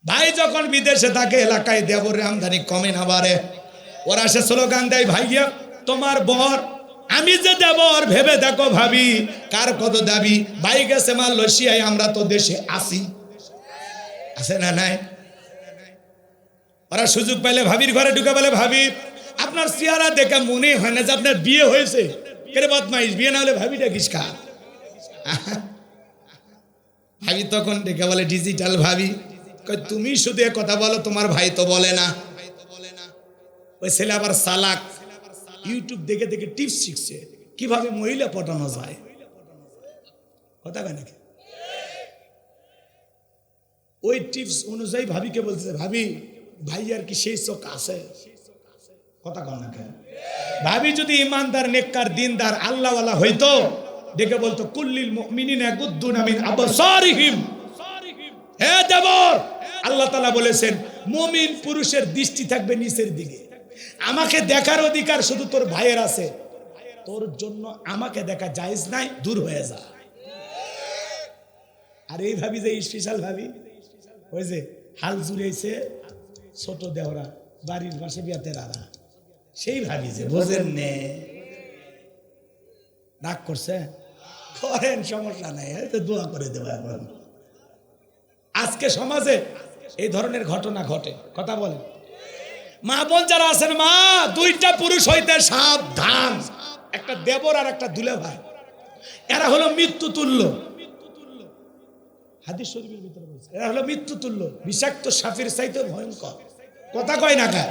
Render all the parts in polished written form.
ভাই যখন বিদেশে থাকে এলাকায় দেবরের আমদানি কমে না বাড়ে, ওরা সে স্লোগান দেয়, ভাইয়া তোমার বর আমি যে দেবর ভেবে দেখো ভাবি কার কত দাবি, ভাই গেছে মালয়েশিয়ায় আমরা তো দেশে আসি, আছে না নাই? ওরা সুযোগ পেলে ভাবির ঘরে ঢুকে বলে, ভাবি আপনার চেহারা দেখে মনে হয় না যে আপনার বিয়ে হয়েছে। কেরে বদমাইশ, বিয়ে না হলে ভাবি ডাকিস কা? ভাবি তখন ডেকে বলে, ডিজিটাল ভাবি। তুমি শুধু কথা বলো, তোমার ভাই তো বলে না। ওই ছেলে আবার চালাক, ইউটিউব দেখে দেখে টিপস শিখছে কিভাবে মহিলা পটানো যায়। কথা কয় নাকি? ওই টিপস অনুযায়ী ভাবিকে বলতেছে, ভাবি ভাইয়ার কি সেই চোখ আছে? কথা কয় নাকি? ভাবি যদি ইমানদার, নেককার, দিনদার, আল্লাহওয়ালা হইতো, দেখে বলতো, কুল্লিল মুমিনিনা ইয়াগুদ্দুনা মিন আবসারিহিম। হে দেবর, আল্লাহ তাআলা বলেছেন মুমিন পুরুষের দৃষ্টি থাকবে নিচের দিকে। আমাকে দেখার অধিকার শুধু তোর ভাইয়ের আছে, তোর জন্য আমাকে দেখা জায়েজ নাই, দূর হয়ে যা। আর এই ভাবি যে স্পেশাল ভাবি, ওই যে হাল জুড়েছে ছোট দেওরা বাড়ির পাশে বিয়াতে রারা, সেই ভাবি যে বোঝেন নে, রাগ করছে, করেন, সমস্যা নাই, দোয়া করে দেবো। এখন আজকে সমাজে এই ধরনের ঘটনা ঘটে। কথা বলেন, মা বোন যারা আছেন, মা দুইটা পুরুষ হইতে সাবধান, একটা দেবর আর একটা দুলে ভাই, এরা হলো মৃত্যু তুল্য। হাদিস শরীফের ভিতরে বলছে এরা হলো মৃত্যু তুল্য, বিষাক্ত সাপের চাইতে ভয়ঙ্কর। কথা কয় না কা?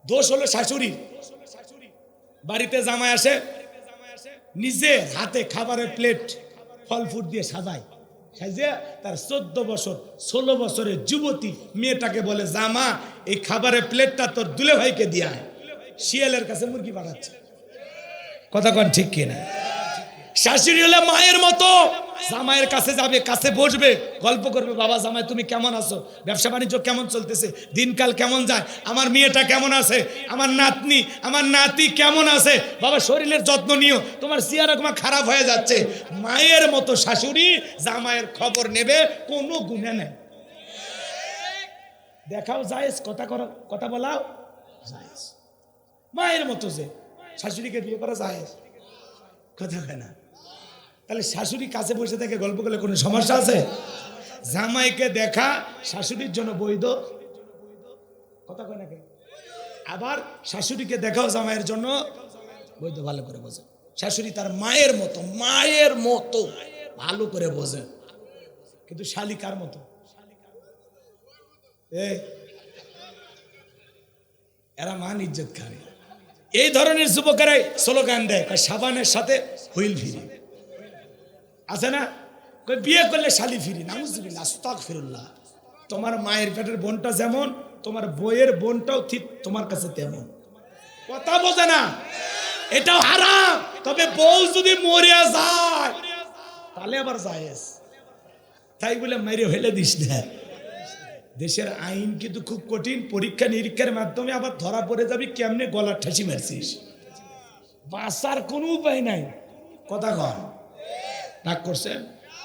দোষ হলো শাশুড়ি। বাড়িতে জামাই আসে, নিজে হাতে খাবারের প্লেট ফল ফুট দিয়ে সাজায়, সাজিয়ে তার 14 বছর 16 বছরের যুবতী মেয়েটাকে বলে, জামা এই খাবারের প্লেটটা তোর দুলে ভাইকে দিয়ে আয়। শিয়ালের কাছে মুরগি পাঠাচ্ছে। কথা কন ঠিক কিনা? শাশুড়ি হলে মায়ের মতো, জামাইয়ের কাছে যাবে, কাছে বসবে, গল্প করবে, বাবা জামাই তুমি কেমন আছো, ব্যবসা বাণিজ্য কেমন চলতেছে, দিনকাল কেমন যায়, আমার মেয়েটা কেমন আছে, আমার নাতনি আমার নাতি কেমন আছে, বাবা শরীরের যত্ন নিও, তোমার চেহারা তোমার খারাপ হয়ে যাচ্ছে। মায়ের মতো শাশুড়ি জামাইয়ের খবর নেবে, কোনো গুণে নেই। দেখাও জায়েজ, কথা বলাও জায়েজ। মায়ের মতো যে শাশুড়িকে বিয়ে করা জায়েজ। কথা হয় না? তাহলে শাশুড়ি কাছে বসে থেকে গল্প করলে কোনো সমস্যা আছে? জামাইকে দেখা শাশুড়ির জন্য বৈধ। কথা কয় নাকি? আবার শাশুড়িকে দেখাও জামাইয়ের জন্য বৈধ। ভালো করে বোঝে, শাশুড়ি তার মায়ের মতো, মায়ের মতো ভালো করে বোঝে। কিন্তু শালি কার মতো? এরা মান ইজ্জত খাবে। এই ধরনের যুবকেরাই স্লোগান দেয়, সাবানের সাথে হুইল ফিরি, আছে না? বিয়ে করলে শালি ফিরি, নাউজুবিল্লাহ, আস্তাগফিরুল্লাহ। তোমার মায়ের পেটের বোনটা যেমন, তোমার বইয়ের বোনটাও ঠিক তোমার কাছে তেমন। কথা বোঝে না? এটাও হারাম। তবে বউ যদি মরে যায় তাহলে আবার জায়েজ। তাই বলে মেরে ফেলে দিস না। দেশের আইন কিন্তু খুব কঠিন, পরীক্ষা নিরীক্ষার মাধ্যমে আবার ধরা পড়ে যাবি কেমনে গলার ঠাসি মারছিস, বাঁচার কোনো উপায় নাই। কথা কর, রাগ করছেন?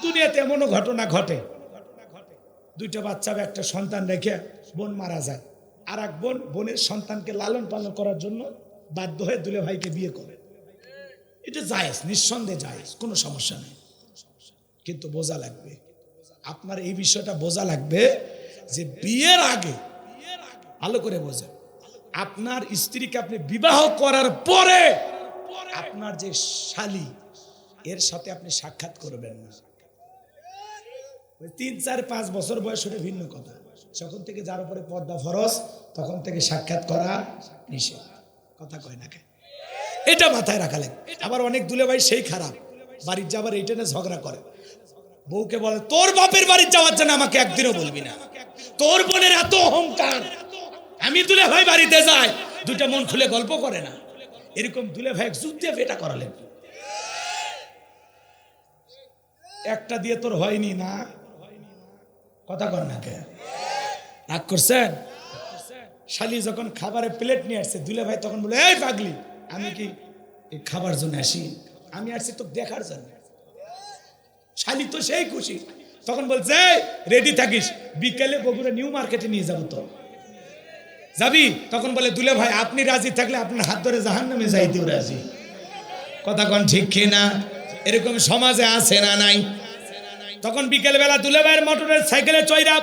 দুনিয়াতে এমনও ঘটনা ঘটে, দুইটা বাচ্চা একটা সন্তান রেখে বোন মারা যায়, আর এক বোনের সন্তানকে লালন পালন করার জন্য বাধ্য হয়ে দুলে ভাইকে বিয়ে করে। এটা জায়েজ, নিঃসন্দেহে জায়েজ, কোনো সমস্যা নেই। কিন্তু বোঝা লাগবে, আপনার এই বিষয়টা বোঝা লাগবে যে বিয়ের আগে ভালো করে বোঝেন, আপনার স্ত্রীকে আপনি বিবাহ করার পরে আপনার যে শালী এর সাথে আপনি সাক্ষাৎ করবেন না। 3, 4, 5 বছর বয়স হলে ভিন্ন কথা, যখন থেকে যার উপরে পর্দা ফরজ তখন থেকে সাক্ষাৎ করা নিষেধ। কথা কয় না কেন? এটা মাথায় রাখা লাগে। আবার অনেক দুলে ভাই সেই খারাপ, বাড়ির যাবার এইটা নিয়ে ঝগড়া করে, বউকে বলে তোর বাপের বাড়ির যাওয়ার জন্য আমাকে একদিনও বলবি না, তোর বোনের এত অহংকার, আমি দুলে ভাই বাড়িতে যাই, দুইটা মন খুলে গল্প করে না। এরকম দুলে ভাই যুদ্ধে বেটা করালেন, একটা দিয়ে তোর হয়নি না। কথা কর না কে? রাগ করছেন? শালি যখন খাবারের প্লেট নিয়ে আসছে, দুলে ভাই তখন বলে, এই পাগলি, আমি কি খাবার জন্য আসি? আমি আসছি তো দেখার জন্য। শালি তো সেই খুশি, তখন বলছে রেডি থাকিস, বিকেলে বগুড়া নিউ মার্কেটে নিয়ে যাবো। তো যাবি? তখন বলে দুলে ভাই আপনি রাজি থাকলে আপনার হাত ধরে জাহান্নামে যাইতেও রাজি। কথা কোন ঠিক কিনা? এরকম সমাজে আছে না নাই? তখন বিকেল বেলা দুলে ভাইয়ের মোটরের সাইকেলে চইরা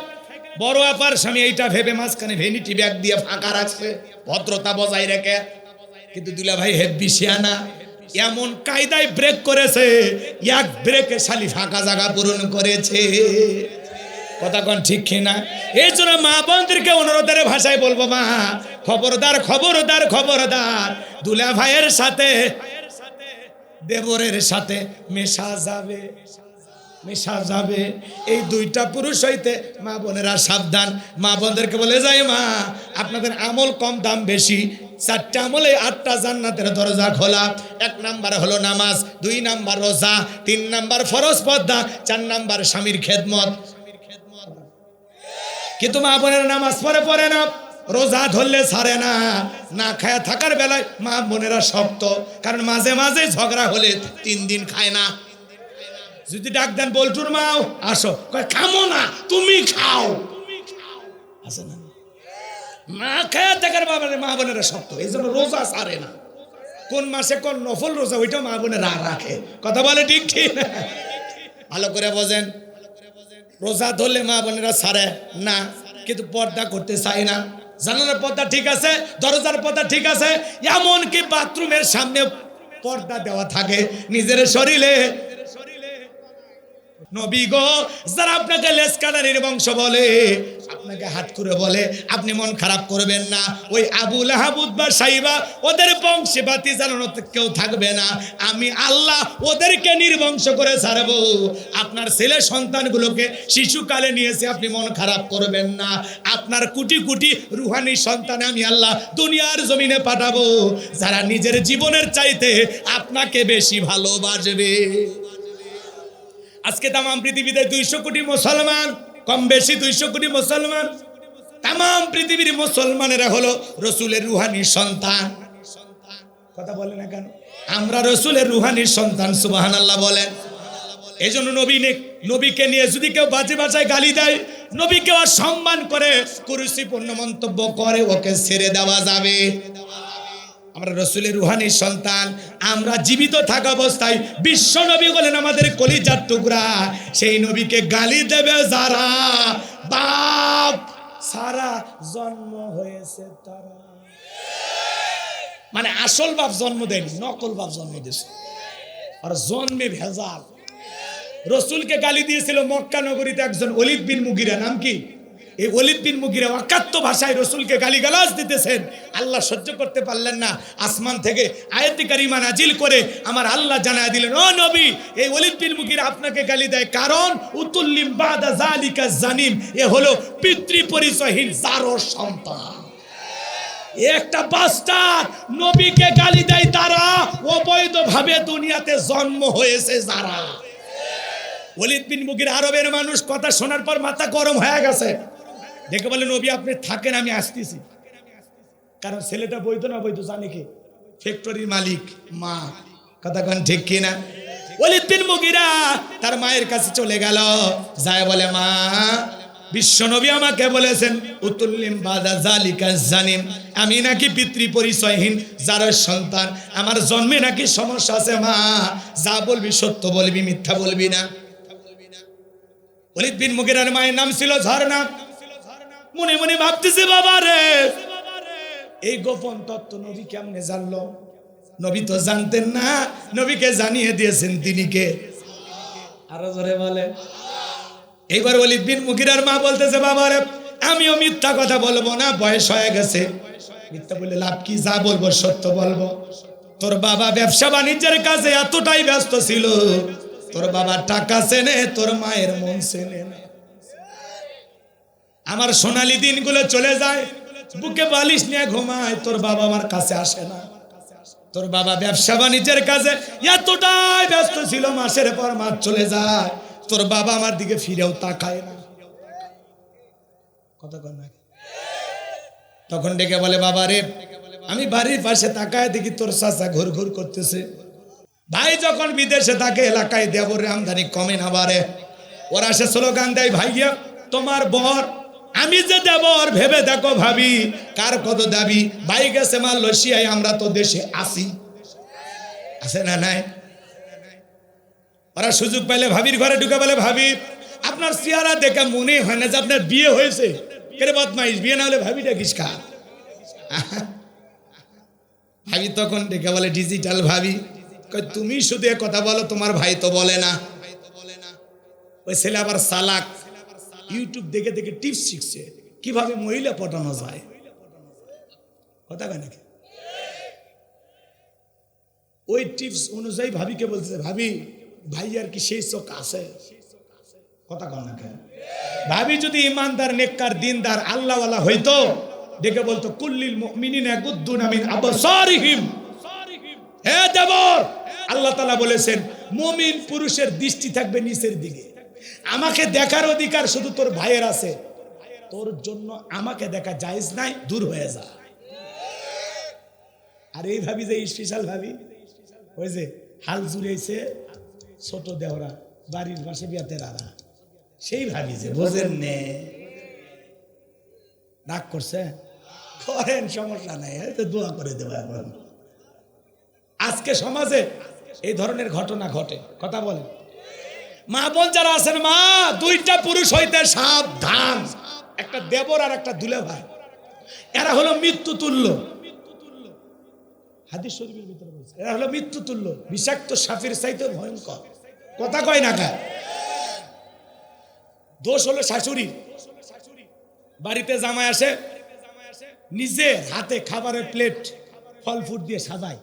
বড় আপার স্বামী এইটা ভেবে মাঝখানে ভ্যানিটি ব্যাগ দিয়ে ফাঁকা রাখছে, ভদ্রতা বজায় রেখে। কিন্তু দুলা ভাই হেব্বি শিয়ানা, এমন কায়দায় ব্রেক করেছে, এক ব্রেকে শালি ফাঁকা জায়গা পূরণ করেছে। কথা কোন ঠিক কিনা? এই জন্য মা বোনদেরকে অনুরোধের ভাষায় বলবো, মা খবরদার খবরদার খবরদার, দুলা ভাইয়ের সাথে দেবরের সাথে মেশা যাবে, মেশা যাবে। এই দুইটা পুরুষ হইতে মা বোনেরা সাবধান। মা বোনদেরকে বলে যাই, মা আপনাদের আমল কম দাম বেশি, 4টা আমলে 8টা জান্নাতের দরজা খোলা। 1 নাম্বার হলো নামাজ, 2 নাম্বার রোজা, 3 নাম্বার ফরজ পর্দা, 4 নাম্বার স্বামীর খেদমত। কিন্তু মা বোনেরা নামাজ পড়ে না, রোজা ধরলে ছাড়ে না, না খায়া থাকার বেলায় মা বোনেরা শক্ত, কারণ মাঝে মাঝে ঝগড়া হলে 3 দিন খায় না। যদি ডাক দেন বল্টুর মাও আসো, কয় খামো না, তুমি খাও। আছে না? না খায়া থাকার মা বোনেরা শক্ত, এই জন্য রোজা ছাড়ে না। কোন মাসে কোন নফল রোজা ওইটা মা বোনেরা রাখে। কথা বলে ঠিক ঠিক? ভালো করে বোঝেন। রোজা ধরলে মা বোনেরা ছাড়ে না, কিন্তু পর্দা করতে চায় না। জানালার পর্দা ঠিক আছে, দরজার পর্দা ঠিক আছে, এমনকি বাথরুমের সামনে পর্দা দেওয়া থাকে নিজের শরীরে। নবী গো, যারা আপনাকে লেসকানারির বংশ বলে, আপনাকে হাত করে বলে, আপনি মন খারাপ করবেন না। ওই আবু লাহাব, উতবা, সাইবা, ওদের বংশে বাতি জ্বালানো কেউ থাকবে না। আমি আল্লাহ ওদেরকে নির্বংশ করে ছাড়বো। আপনার ছেলে সন্তানগুলোকে শিশুকালে নিয়েছে, আপনি মন খারাপ করবেন না। আপনার কোটি কোটি রুহানি সন্তান আমি আল্লাহ দুনিয়ার জমিনে পাঠাবো, যারা নিজের জীবনের চাইতে আপনাকে বেশি ভালোবাসবে। আজকে তাম পৃথিবীতে 200 কোটি মুসলমান, কম বেশি 200 কোটি মুসলমান। তাম পৃথিবীর মুসলমানেরা হলো রসুলের রুহানি সন্তান। কথা বলে না কেন? আমরা রসুলের রুহানি সন্তান। সুবহানাল্লাহ বলেন। এই জন্য নবীকে নিয়ে যদি কেউ বাজে ভাষায় গালি দেয়, নবীকে অসম্মান করে, কুরুচিপূর্ণ মন্তব্য করে, ওকে ছেড়ে দেওয়া যাবে। আমরা রসুলের রুহানি সন্তান। আমরা জীবিত থাকা অবস্থায় বিশ্ব নবী বলেন আমাদের কলিজার টুকরা। সেই নবীকে গালি দেবে যারা, বাপ সারা জন্ম হয়েছে তারা, মানে আসল বাপ জন্ম দেয়নি, নকল বাপ জন্ম দিয়েছে, আর জন্মে ভেজাল। রসুলকে গালি দিয়েছিল মক্কা নগরীতে একজন ওলীদ বিন মুগিরা, নাম কি? এই ওলীদ বিন মুগিরা অকাত্য ভাষায় রসুলকে গালিগালাজ দিতেছেন। আল্লাহ সহ্য করতে পারলেন না, আসমান থেকে আয়াতে কারিমা নাজিল করে আমার আল্লাহ জানায় দিলেন, ও নবী, এই ওলীদ বিন মুগিরা আপনাকে গালি দেয় কারণ উতুল্লিম বাদা জালিকা জানিম, এ হলো পিতৃ পরিচয়হীন জারোর সন্তান। একটা বাস্টার নবীকে গালি দেয় তারা, অবৈধভাবে দুনিয়াতে জন্ম হয়েছে যারা। ওলীদ বিন মুগিরা আরবের মানুষ, কথা শোনার পর মাথা গরম হয়ে গেছে। দেখে বলে, নবী আপনি থাকেন, আমি আসতেছি। কারণ ছেলেটা বৈধ না বৈধ জানে কি? ফ্যাক্টরির মালিক মা। কথা কোন ঠিক কিনা? ওলীদ বিন মুগিরা তার মায়ের কাছে চলে গেল, যায় বলে, মা বিশ্বনবী আমাকে বলেছেন উতুল্লিম বাদা জালিকা জানিম, আমি নাকি পিতৃ পরিচয়হীন জারোর সন্তান, আমার জন্মে নাকি সমস্যা আছে। মা যা বলবি সত্য বলবি, মিথ্যা বলবি না। ওলীদ বিন মুগিরার মায়ের নাম ছিল ঝর্ণা। মনে মনে ভাবতেছে, বাবা রে, এই গোপন তত্ত্ব নবী কেমনে জানলো? নবী তো জানতেন না, নবীকে জানিয়ে দিয়েছেন তিনি কে? আরো জোরে বলে। এইবার ওলীদ বিন মুগিরার মা বলতেছে, বাবা রে, আমিও মিথ্যা কথা বলবো না, বয়স হয়ে গেছে, মিথ্যা বলে লাভ কি? যা বলবো সত্য বলবো। তোর বাবা ব্যবসা বাণিজ্যের কাজে এতটাই ব্যস্ত ছিল, তোর বাবা টাকা চেনে, তোর মায়ের মন চেনে না। আমার সোনালী দিনগুলো চলে যায়, বুকে বালিশ নিয়ে ঘুমায়, তোর বাবা আমার কাছে আসে না। তোর বাবা ব্যবসা বাণিজ্যের কাজে এতটাই ব্যস্ত ছিল, মাসের পর মাস চলে যায়, তোর বাবা আমার দিকে ফিরেও তাকায় না। কথা কন না। তখন ডেকে বলে, বাবা রে, আমি বাড়ির পাশে তাকায় দেখি তোর চাচা ঘুর ঘুর করতেছে। ভাই যখন বিদেশে থাকে, এলাকায় দেবরের আমদানি কমে না বাড়ে। ওরা সে স্লোগান দেয়, ভাইয়া তোমার বর আমি যে দেবর ভেবে দেখো ভাবি কার কত দাবি, ভাই গেছে মালয়েশিয়ায় আমরা তো দেশে আসি, আছে না নাই? ওরা সুযোগ পাইলে ভাবির ঘরে ঢুকে বলে, ভাবি আপনার চেহারা দেখে মনে হয় না যে আপনার বিয়ে হয়েছে। কেরে বদমাইশ, বিয়ে না হলে ভাবি ডাকিস কা? ভাবি তখন ডেকে বলে, ডিজিটাল ভাবি। তুমি শুধু এ কথা বলো, তোমার ভাই তো বলে না। ওই ছেলে আবার চালাক, ইউটিউব দেখে দেখে টিপস শিখছে কিভাবে মহিলা পটানো যায়। কথা কয় নাকি? ওই টিপস অনুযায়ী ভাবিকে বলছে, ভাবি ভাইয়ার কি সেই চোখ আছে? কথা কয় না কেন? ভাবি যদি ইমানদার, নেককার, দিনদার, আল্লাহওয়ালা হইতো, দেখে বলতো, কুল্লিল মুমিনিনা ইয়াগুদ্দুনা মিন আবসারিহিম। হে দেবর, আল্লাহ তাআলা বলেছেন মুমিন পুরুষের দৃষ্টি থাকবে নিচের দিকে। আমাকে দেখার অধিকার শুধু তোর ভাইয়ের আছে, তোর জন্য আমাকে দেখা জায়েজ নাই, দূর হয়ে যা। আর এই ভাবি যে স্পেশাল ভাবি, ওই যে হাল জুড়েছে ছোট দেওরা, বাড়ির পাশে বিয়াতে রারা, সেই ভাবি যে বোঝেন নে, রাগ করছে, করেন, সমস্যা নাই, দোয়া করে দেবো। এখন আজকে সমাজে এই ধরনের ঘটনা ঘটে। কথা বলেন, মা বোন যারা আছেন, মা দুইটা পুরুষ হইতে সাবধান, একটা দেবর আর একটা দুলে ভাই, এরা হলো মৃত্যু তুল্য। হাদিস শরীফের ভিতরে বলছে এরা হলো মৃত্যু তুল্য, বিষাক্ত সাপের চাইতে ভয়ঙ্কর। কথা কয় না কা? দোষ হলো শাশুড়ি। বাড়িতে জামাই আসে, নিজে হাতে খাবারের প্লেট ফল ফুট দিয়ে সাজায়,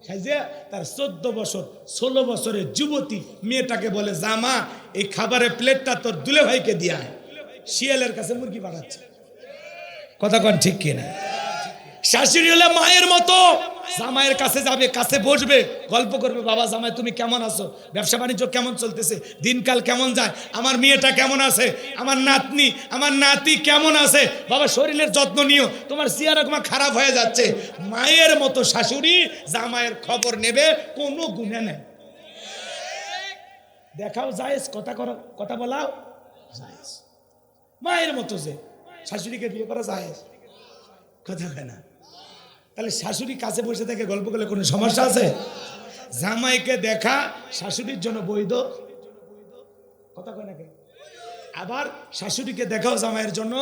সাজিয়ে তার 14 বছর 16 বছরের যুবতী মেয়েটাকে বলে, জামা এই খাবারের প্লেটটা তোর দুলে ভাইকে দিয়া। শিয়ালের কাছে মুরগি পাঠাচ্ছে। কথা কন ঠিক কিনা? শাশুড়ি হলে মায়ের মতো, জামাইয়ের কাছে যাবে, কাছে বসবে, গল্প করবে, বাবা জামাই তুমি কেমন আছো, ব্যবসা বাণিজ্য কেমন চলতেছে, দিনকাল কেমন যায়, আমার মেয়েটা কেমন আছে, আমার নাতনি আমার নাতি কেমন আছে, বাবা শরীরের যত্ন নিও, তোমার চেহারা খারাপ হয়ে যাচ্ছে। মায়ের মতো শাশুড়ি জামাইয়ের খবর নেবে, কোনো গুণে নেই। দেখাও জায়েজ, কথা বলাও জায়েজ। মায়ের মতো যে শাশুড়িকে বিয়ে করা জায়েজ, কথা হয় না? তাহলে শাশুড়ি কাছে বসে থেকে গল্প করলে কোনো সমস্যা আছে? জামাইকে দেখা শাশুড়ির জন্য বৈধ, কথা কয় নাকি? আবার শাশুড়িকে দেখাও জামাইয়ের জন্য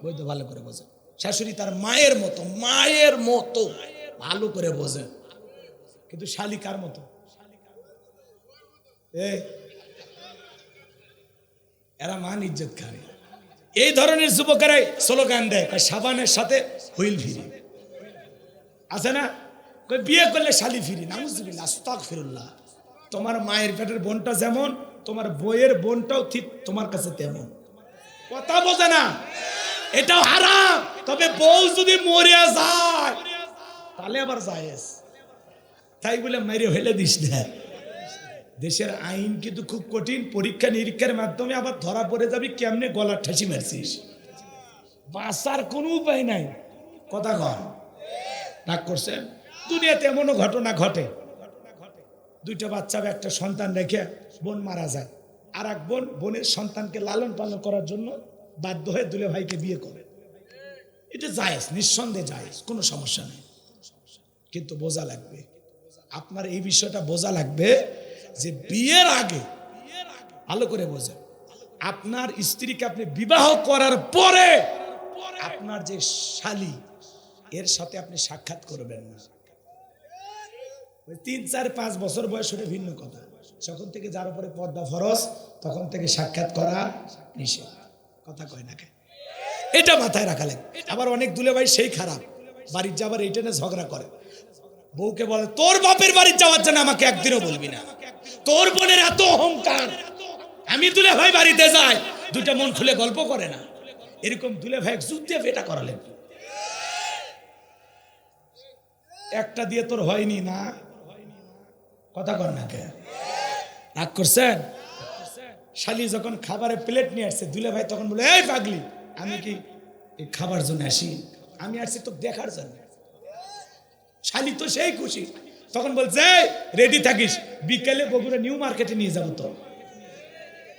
বৈধ। ভালো করে বোঝে, শাশুড়ি তার মায়ের মতো, মায়ের মতো ভালো করে বোঝে। কিন্তু শালি কার মতো? এরা মান ইজ্জত খায়। এই ধরনের যুবকেরাই স্লোগান দেয়, সাবানের সাথে হুইল ফিরি, আছে না? বিয়ে করলে শালি ফিরি, নাউজুবিল্লাহ, আস্তাগফিরুল্লাহ। তোমার মায়ের পেটের বোনটা যেমন, তোমার বইয়ের বোনটাও ঠিক তোমার কাছে তেমন। কথা বোঝে না? এটাও হারাম। তবে বউ যদি মরিয়া যায় তাহলে আবার জায়েজ। তাই বলে মেরে ফেলে দিস না। দেশের আইন কিন্তু খুব কঠিন, পরীক্ষা নিরীক্ষার মাধ্যমে আবার ধরা পড়ে যাবি কেমনে গলার ঠাসি মারছিস, বাঁচার কোনো উপায় নাই। কথা কন, রাগ করছেন? দুনিয়াতে এমনও ঘটনা ঘটে, দুইটা বাচ্চা, একটা সন্তান রেখে বোন মারা যায়, আর এক বোনের সন্তানকে লালন পালন করার জন্য বাধ্য হয়ে দুলে ভাইকে বিয়ে করে। এটা জায়েজ, নিঃসন্দেহে জায়েজ, কোনো সমস্যা নেই। কিন্তু বোঝা লাগবে, আপনার এই বিষয়টা বোঝা লাগবে যে বিয়ের আগে ভালো করে বোঝেন, আপনার স্ত্রীকে আপনি বিবাহ করার পরে আপনার যে শালী, এর সাথে আপনি সাক্ষাৎ করবেন না। 3, 4, 5 বছর বয়স হলে ভিন্ন কথা, যখন থেকে যার উপরে পর্দা ফরজ তখন থেকে সাক্ষাৎ করা নিষেধ। কথা কয় না কেন? এটা মাথায় রাখা লাগবে। আবার অনেক দুলে ভাই সেই খারাপ, বাড়ির যাবার এইটা নিয়ে ঝগড়া করে, বউকে বলে তোর বাপের বাড়ির যাওয়ার জন্য আমাকে একদিনও বলবি না, তোর বোনের এত অহংকার, আমি দুলে ভাই বাড়িতে যাই, দুইটা মন খুলে গল্প করে না। এরকম দুলে ভাই যুদ্ধে এটা করালেন, একটা দিয়ে তোর হয়নি না। কথা কর না কে? রাগ করছেন? শালি যখন খাবারের প্লেট নিয়ে আসছে, দুলে ভাই তখন বলে, এই পাগলি, আমি কি এই খাবার জন্য আসি? আমি আসছি তো দেখার জন্য। শালি তো সেই খুশি, তখন বলছে রেডি থাকিস, বিকেলে বগুড়া নিউ মার্কেটে নিয়ে যাবো। তো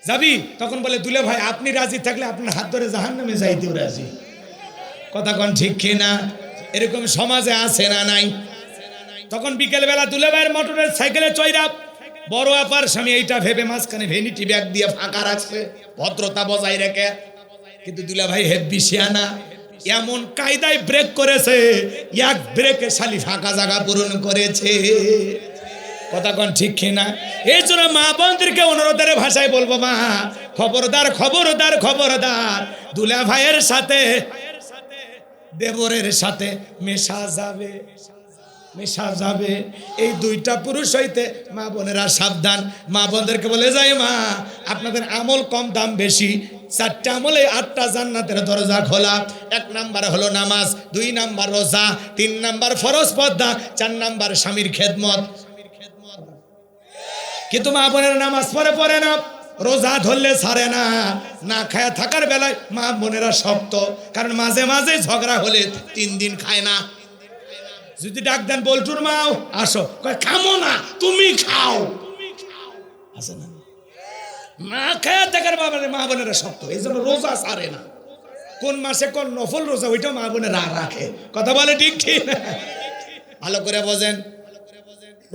যাবি? তখন বলে দুলে ভাই আপনি রাজি থাকলে আপনার হাত ধরে জাহান্নামে যাইতেও রাজি। কথা কোন ঠিক কিনা? এরকম সমাজে আছে না নাই? তখন বিকেলবেলা দুলে ভাইয়ের মোটরের সাইকেলে চইরা বড় আপার স্বামী এইটা ভেবে মাঝখানে ভ্যানিটি ব্যাগ দিয়ে ফাঁকা রাখছে, ভদ্রতা বজায় রেখে। কিন্তু দুলা ভাই হেব্বি শিয়ানা, এমন কায়দায় ব্রেক করেছে, এক ব্রেকে শালি ফাঁকা জায়গা পূরণ করেছে। কথা কোন ঠিক কিনা? এই জন্য মা বোনদেরকে অনুরোধের ভাষায় বলবো, মা খবরদার খবরদার খবরদার, দুলা ভাইয়ের সাথে দেবরের সাথে মেশা যাবে, মেশা যাবে। এই দুইটা পুরুষ হইতে মা বোনেরা সাবধান। মা বোনদেরকে বলে যায়, মা আপনাদের আমল কম দাম বেশি, 4টা আমলে 8টা জান্নাতের দরজা খোলা। 1 নাম্বার হলো নামাজ, 2 নাম্বার রোজা, 3 নাম্বার ফরজ পর্দা, 4 নাম্বার স্বামীর খেদমত। কিন্তু মা বোনের নামাজ পড়ে না, রোজা ধরলে ছাড়ে না, না খায়া থাকার বেলায় মা বোনেরা শক্ত, কারণ মাঝে মাঝে ঝগড়া হলে 3 দিন খায় না। যদি ডাক দেন বল্টুর মাও আসো, কয় খামো না, তুমি খাও। আছে না? না খায়া থাকার মা বোনেরা শক্ত, এই জন্য রোজা ছাড়ে না। কোন মাসে কোন নফল রোজা ওইটা মা বোনেরা রাখে। কথা বলে ঠিক ঠিক? ভালো করে বোঝেন।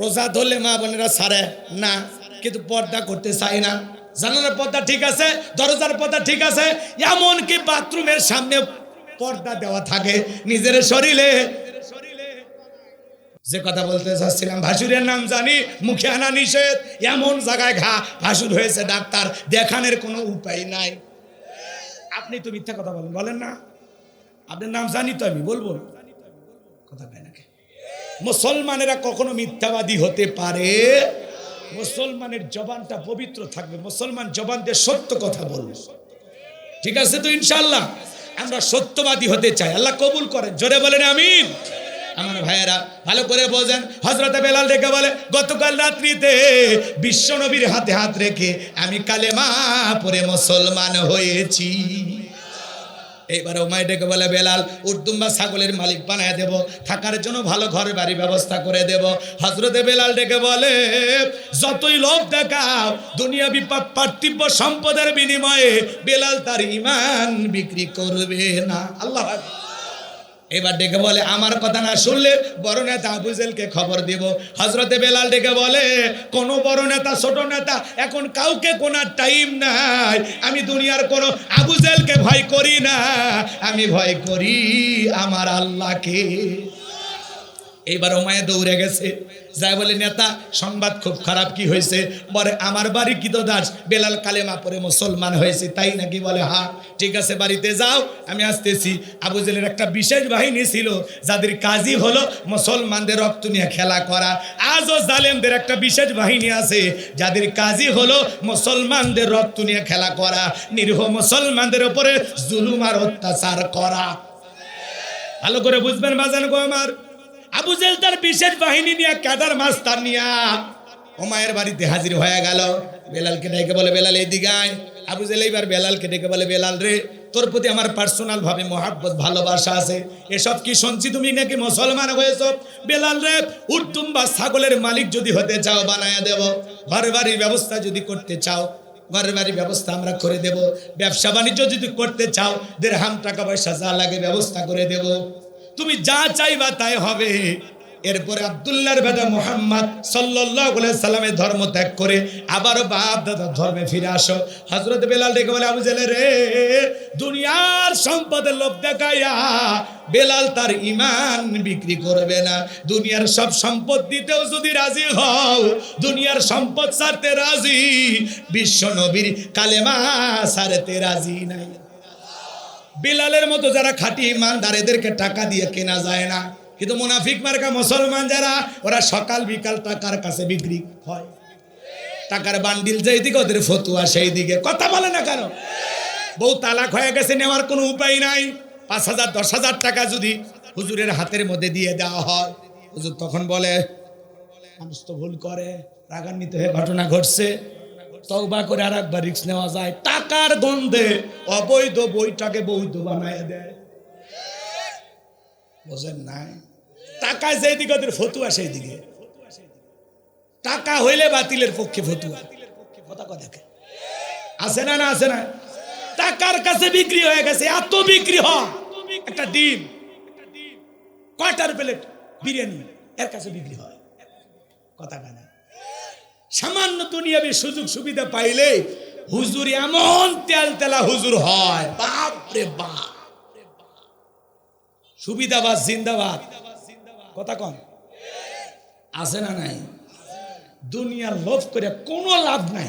রোজা ধরলে মা বোনেরা ছাড়ে না, কিন্তু পর্দা করতে চায় না। জানালার পর্দা ঠিক আছে, দরজার পর্দা ঠিক আছে, এমনকি বাথরুমের সামনে পর্দা দেওয়া থাকে নিজের শরীরে। যে কথা বলতে চাচ্ছিলাম, ভাসুরের নাম জানি, মুখে আনা নিষেধ। এমন জায়গায় ঘা ভাসুর হয়েছে, ডাক্তার দেখানোর কোনো উপায় নাই। আপনি তো মিথ্যা কথা বলেন না? আপনার নাম জানি তো, আমি বলবো কথা পায় নাকি? মুসলমানেরা কখনো মিথ্যাবাদী হতে পারে? মুসলমানের জবানটা পবিত্র থাকবে, মুসলমান জবান দিয়ে সত্য কথা বলবে। ঠিক আছে তো? ইনশাআল্লাহ আমরা সত্যবাদী হতে চাই, আল্লাহ কবুল করেন। জোরে বলেন আমিন। আমার ভাইয়েরা ভালো করে বোঝেন, হযরতে বেলাল ডেকে বলে, গতকাল রাত্রিতে বিশ্ব নবীর হাতে হাত রেখে আমি কালেমা পড়ে মুসলমান হয়েছি। এইবার ওমায় ডেকে বলে, বেলাল উর্দুম্বা ছাগলের মালিক বানায় দেব, থাকার জন্য ভালো ঘর বাড়ি ব্যবস্থা করে দেব। হযরতে বেলাল ডেকে বলে, যতই লোভ দেখাও দুনিয়াবি পার্থিব সম্পদের বিনিময়ে বেলাল তার ঈমান বিক্রি করবে না। আল্লাহ। এবার ডেকে বলে, আমার কথা না শুনলে বড় নেতা আবু জেলকে খবর দিব। হযরতে বেলাল ডেকে বলে, কোন বড় নেতা ছোট নেতা এখন কাউকে কোনো টাইম নাই, আমি দুনিয়ার কোন আবু জেলকে ভয় করি না, আমি ভয় করি আমার আল্লাহকে। এইবার ওমায়ে দৌড়ে গেছে, যাই বলে, নেতা সংবাদ খুব খারাপ। কি হয়েছে? বলে, আমার বাড়ি কি তো দাস বেলাল কালেমা পড়ে মুসলমান হয়েছে। তাই নাকি? বলে, হ্যাঁ। ঠিক আছে, বাড়িতে যাও, আমি আসতেছি। আবু জেলের একটা বিশেষ বাহিনী ছিল যাদের কাজই হলো মুসলমানদের রক্ত নিয়ে খেলা করা। আজও জালেমদের একটা বিশেষ বাহিনী আছে যাদের কাজই হলো মুসলমানদের রক্ত নিয়ে খেলা করা, নিরীহ মুসলমানদের উপরে জুলুম আর অত্যাচার করা। ভালো করে বুঝবেন বাজান গো আমার। আবু জেল তার বিশেষ বাহিনী নিয়ে কাদার মাস্টার নিয়ে ওমায়ের বাড়িতে হাজির হয়ে গেল। বেলালকে ডেকে বলে, বেলাল এইদিকে আয়। আবু জেল এইবার বেলালকে ডেকে বলে, বেলাল রে, তোর প্রতি আমার পার্সোনাল ভাবে মহাব্বত ভালোবাসা আছে, এসব কি শুনছি তুমি নাকি মুসলমান হয়েছ? বেলাল রে, উর্দুম্বা ছাগলের মালিক যদি হতে চাও বানায়া দেব, ঘর বাড়ির ব্যবস্থা যদি করতে চাও ঘরের বাড়ির ব্যবস্থা আমরা করে দেব, ব্যবসা বাণিজ্য যদি করতে চাও দিরহাম টাকা পয়সা যা লাগে ব্যবস্থা করে দেব, তুমি যা চাইবা তাই হবে। এরপরে আব্দুল্লাহর বেটা মুহাম্মদ সাল্লাল্লাহু আলাইহি সাল্লামের ধর্ম ত্যাগ করে আবার বাপ দাদার ধর্মে ফিরে আসো। হযরত বেলাল ডেকে বলে, আবু জেল রে, দুনিয়ার সম্পদের লোভ দেখাইয়া বেলাল তার ঈমান বিক্রি করবে না। দুনিয়ার সব সম্পদ দিতেও যদি রাজি হও, দুনিয়ার সম্পদ ছাড়তে রাজি, বিশ্ব নবীর কালেমা ছাড়তে রাজি নাই। বেলালের মতো যারা খাঁটি ইমানদার, এদেরকে টাকা দিয়ে কেনা যায় না। কিন্তু মুনাফিক মার্কা মুসলমান যারা, ওরা সকাল বিকাল টাকার কাছে বিক্রি হয়। টাকার বান্ডিল যেই দিকে ওদের ফতুয়া সেই দিকে। কথা বলে না কেন? বউ তালাক হয়ে গেছে, নেওয়ার কোনো উপায় নাই। 5,000 10,000 টাকা যদি হুজুরের হাতের মধ্যে দিয়ে দেওয়া হয়, হুজুর তখন বলে, মানুষ তো ভুল করে, রাগান্বিত হয়ে ঘটনা ঘটছে, তওবা করে আর একবার রিস্ক নেওয়া যায়। টাকার গন্ধে অবৈধ বইটাকে বৈধ বানায় দেয়। বোঝেন নাই? টাকায় যেই দিকে ওদের ফতুয়া সেই দিকে। টাকা হইলে বাতিলের পক্ষে ফতুয়া। কথা কথা আছে না? না আছে না? টাকার কাছে বিক্রি হয়ে গেছে, এত বিক্রি হয়। একটা ডিম কয়টার প্লেট বিরিয়ানি এর কাছে বিক্রি হয়, কথা কানা। সামান্য দুনিয়াবি সুযোগ সুবিধা পাইলে হুজুর এমন তেল তেলা হুজুর হয়, বাপ রে বাপ। সুবিধাবাদ জিন্দাবাদ, কথা কন আছে না নাই? দুনিয়ার লোভ করে কোনো লাভ নাই।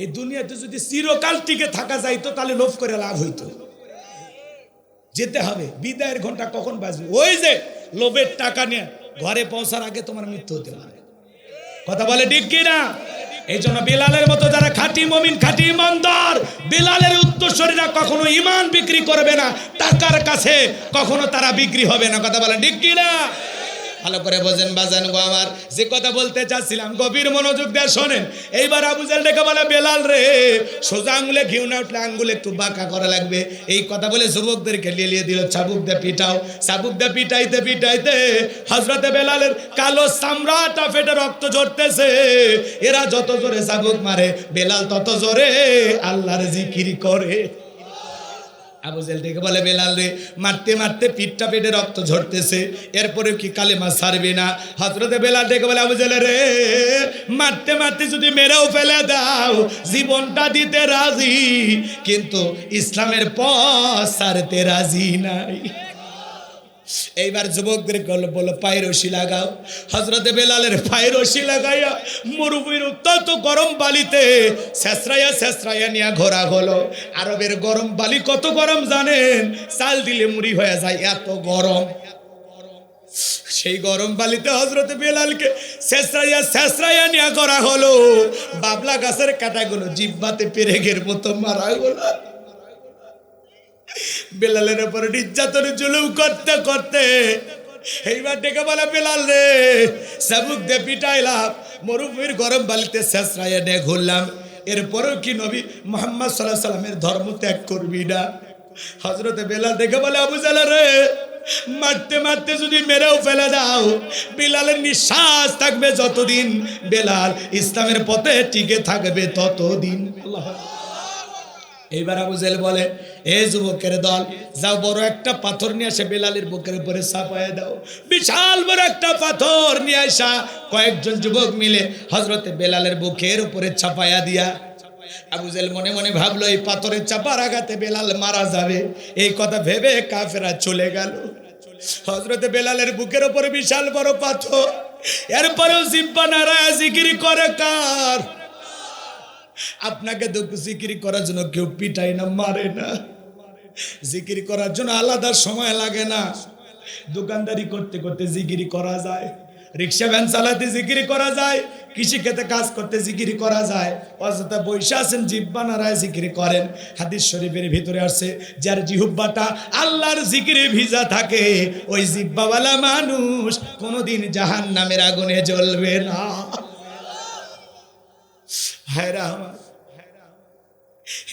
এই দুনিয়াতে যদি চিরকাল টিকে থাকা যাইতো তাহলে লোভ করে লাভ হইতো। যেতে হবে, বিদায়ের ঘন্টা কখন বাজবে? ওই যে লোভের টাকা নিয়ে ঘরে পৌঁছার আগে তোমার মৃত্যু হতে পারে, কথা বলে ঠিক কিনা? এই জন্য বেলালের মতো যারা খাঁটি মুমিন, খাঁটি ইমানদার, বেলালের উত্তরসূরিরা কখনো ইমান বিক্রি করবে না, টাকার কাছে কখনো তারা বিক্রি হবে না, কথা বলে ঠিক কিনা? ভালো করে বোঝেন বাজান গো আমার, যে কথা বলতে চাচ্ছিলাম গভীর মনোযোগ দিয়ে শোনেন। এইবার আবু জাহেল ডেকে বলে, বেলাল রে, সোজা আঙ্গুলে ঘিউ না উঠলে আঙ্গুলে একটু বাঁকা করা লাগবে। এই কথা বলে যুবকদেরকে লিয়ে দিল, চাবুক দিয়ে পিটাও। চাবুক দিয়ে পিটাইতে পিটাইতে হযরতে বেলালের কালো চামড়াটা ফেটে রক্ত ঝরতেছে। এরা যত জোরে চাবুক মারে, বেলাল তত জোরে আল্লাহর জিকির করে। আবু জাহেল ডেকে বলে, বেলাল রে, মারতে মারতে পিঠটা পেটে রক্ত ঝরতেছে, এরপরে কি কালেমা ছাড়বি না? হযরতে বেলাল ডেকে বলে, আবু জাহেল রে, মারতে মারতে যদি মেরেও ফেলে দাও, জীবনটা দিতে রাজি, কিন্তু ইসলামের পথ ছাড়তে রাজি নাই। এইবার যুবকদের বলো, পায়ের রশি লাগাও। হযরতে বেলালের পায়ের রশি লাগাইয়া মরুভূমির অত্যন্ত গরম বালিতে ছেঁচড়াইয়া ছেঁচড়াইয়া নিয়ে ঘোরা হলো। আরবের গরম বালি কত গরম জানেন? চাল দিলে মুড়ি হয়ে যায়, এত গরম। সেই গরম বালিতে হযরতে বেলালকে ছেঁচড়াইয়া ছেঁচড়াইয়া নিয়ে করা হলো। বাবলা গাছের কাঁটাগুলো জিহ্বাতে পেরেকের মতো মারা হলো। বেলালের উপর নির্যাতন জুলুম করতে করতে এইবার ডেকে বলে, বেলাল রে, চাবুক দিয়ে পিটাইলাম, মরুভূমির গরম বালিতে ছেঁচড়াইয়া নিয়ে ঘুরলাম, এরপরেও কি নবী মুহাম্মদ সাল্লাল্লাহু আলাইহি সাল্লামের ধর্ম ত্যাগ করবি না? হযরতে বেলাল ডেকে বলে, আবু জাহেল রে, মারতে মারতে যদি মেরেও ফেলে দাও, বেলালের নিঃশ্বাস থাকবে যতদিন, বেলাল ইসলামের পথে টিকে থাকবে ততদিন। আল্লাহ। এইবার আবু জাহেল বলে, এ যুবকের দল, যাও বড় একটা পাথর নিয়ে এসে বেলালের বুকের উপরে চাপায়া দাও। বিশাল বড় একটা পাথর নিয়ে আসা কয়েকজন যুবক মিলে হযরতে বেলালের বুকের উপরে চাপায়া দিয়া, আবু জাহেল মনে মনে ভাবলো, এই পাথরের চাপার আঘাতে বেলাল মারা যাবে। এই কথা ভেবে কাফেররা চলে গেল। হযরতে বেলালের বুকের উপরে বিশাল বড় পাথর, এরপরেও জিহ্বা নাড়ায়া জিকির করে কার? আপনাকে তো জিকির করার জন্য কেউ পিটাই না, মারে না। জিকির করার জন্য আলাদা সময় লাগে না। দোকানদারি করতে করতে জিকির করা যায়, রিক্সা ভ্যান চালাতে জিকির করা যায়, কৃষি ক্ষেতে কাজ করতে জিকির করা যায়। অযথা বৈশা আছেন, জিহ্বা নাড়ায় জিকির করেন। হাদিস শরীফের ভিতরে আসছে, যার জিহ্বাটা আল্লাহর জিকিরে ভিজা থাকে, ওই জিহ্বাওয়ালা মানুষ কোনোদিন জাহান্নামের আগুনে জ্বলবে না। হায়রা আমার,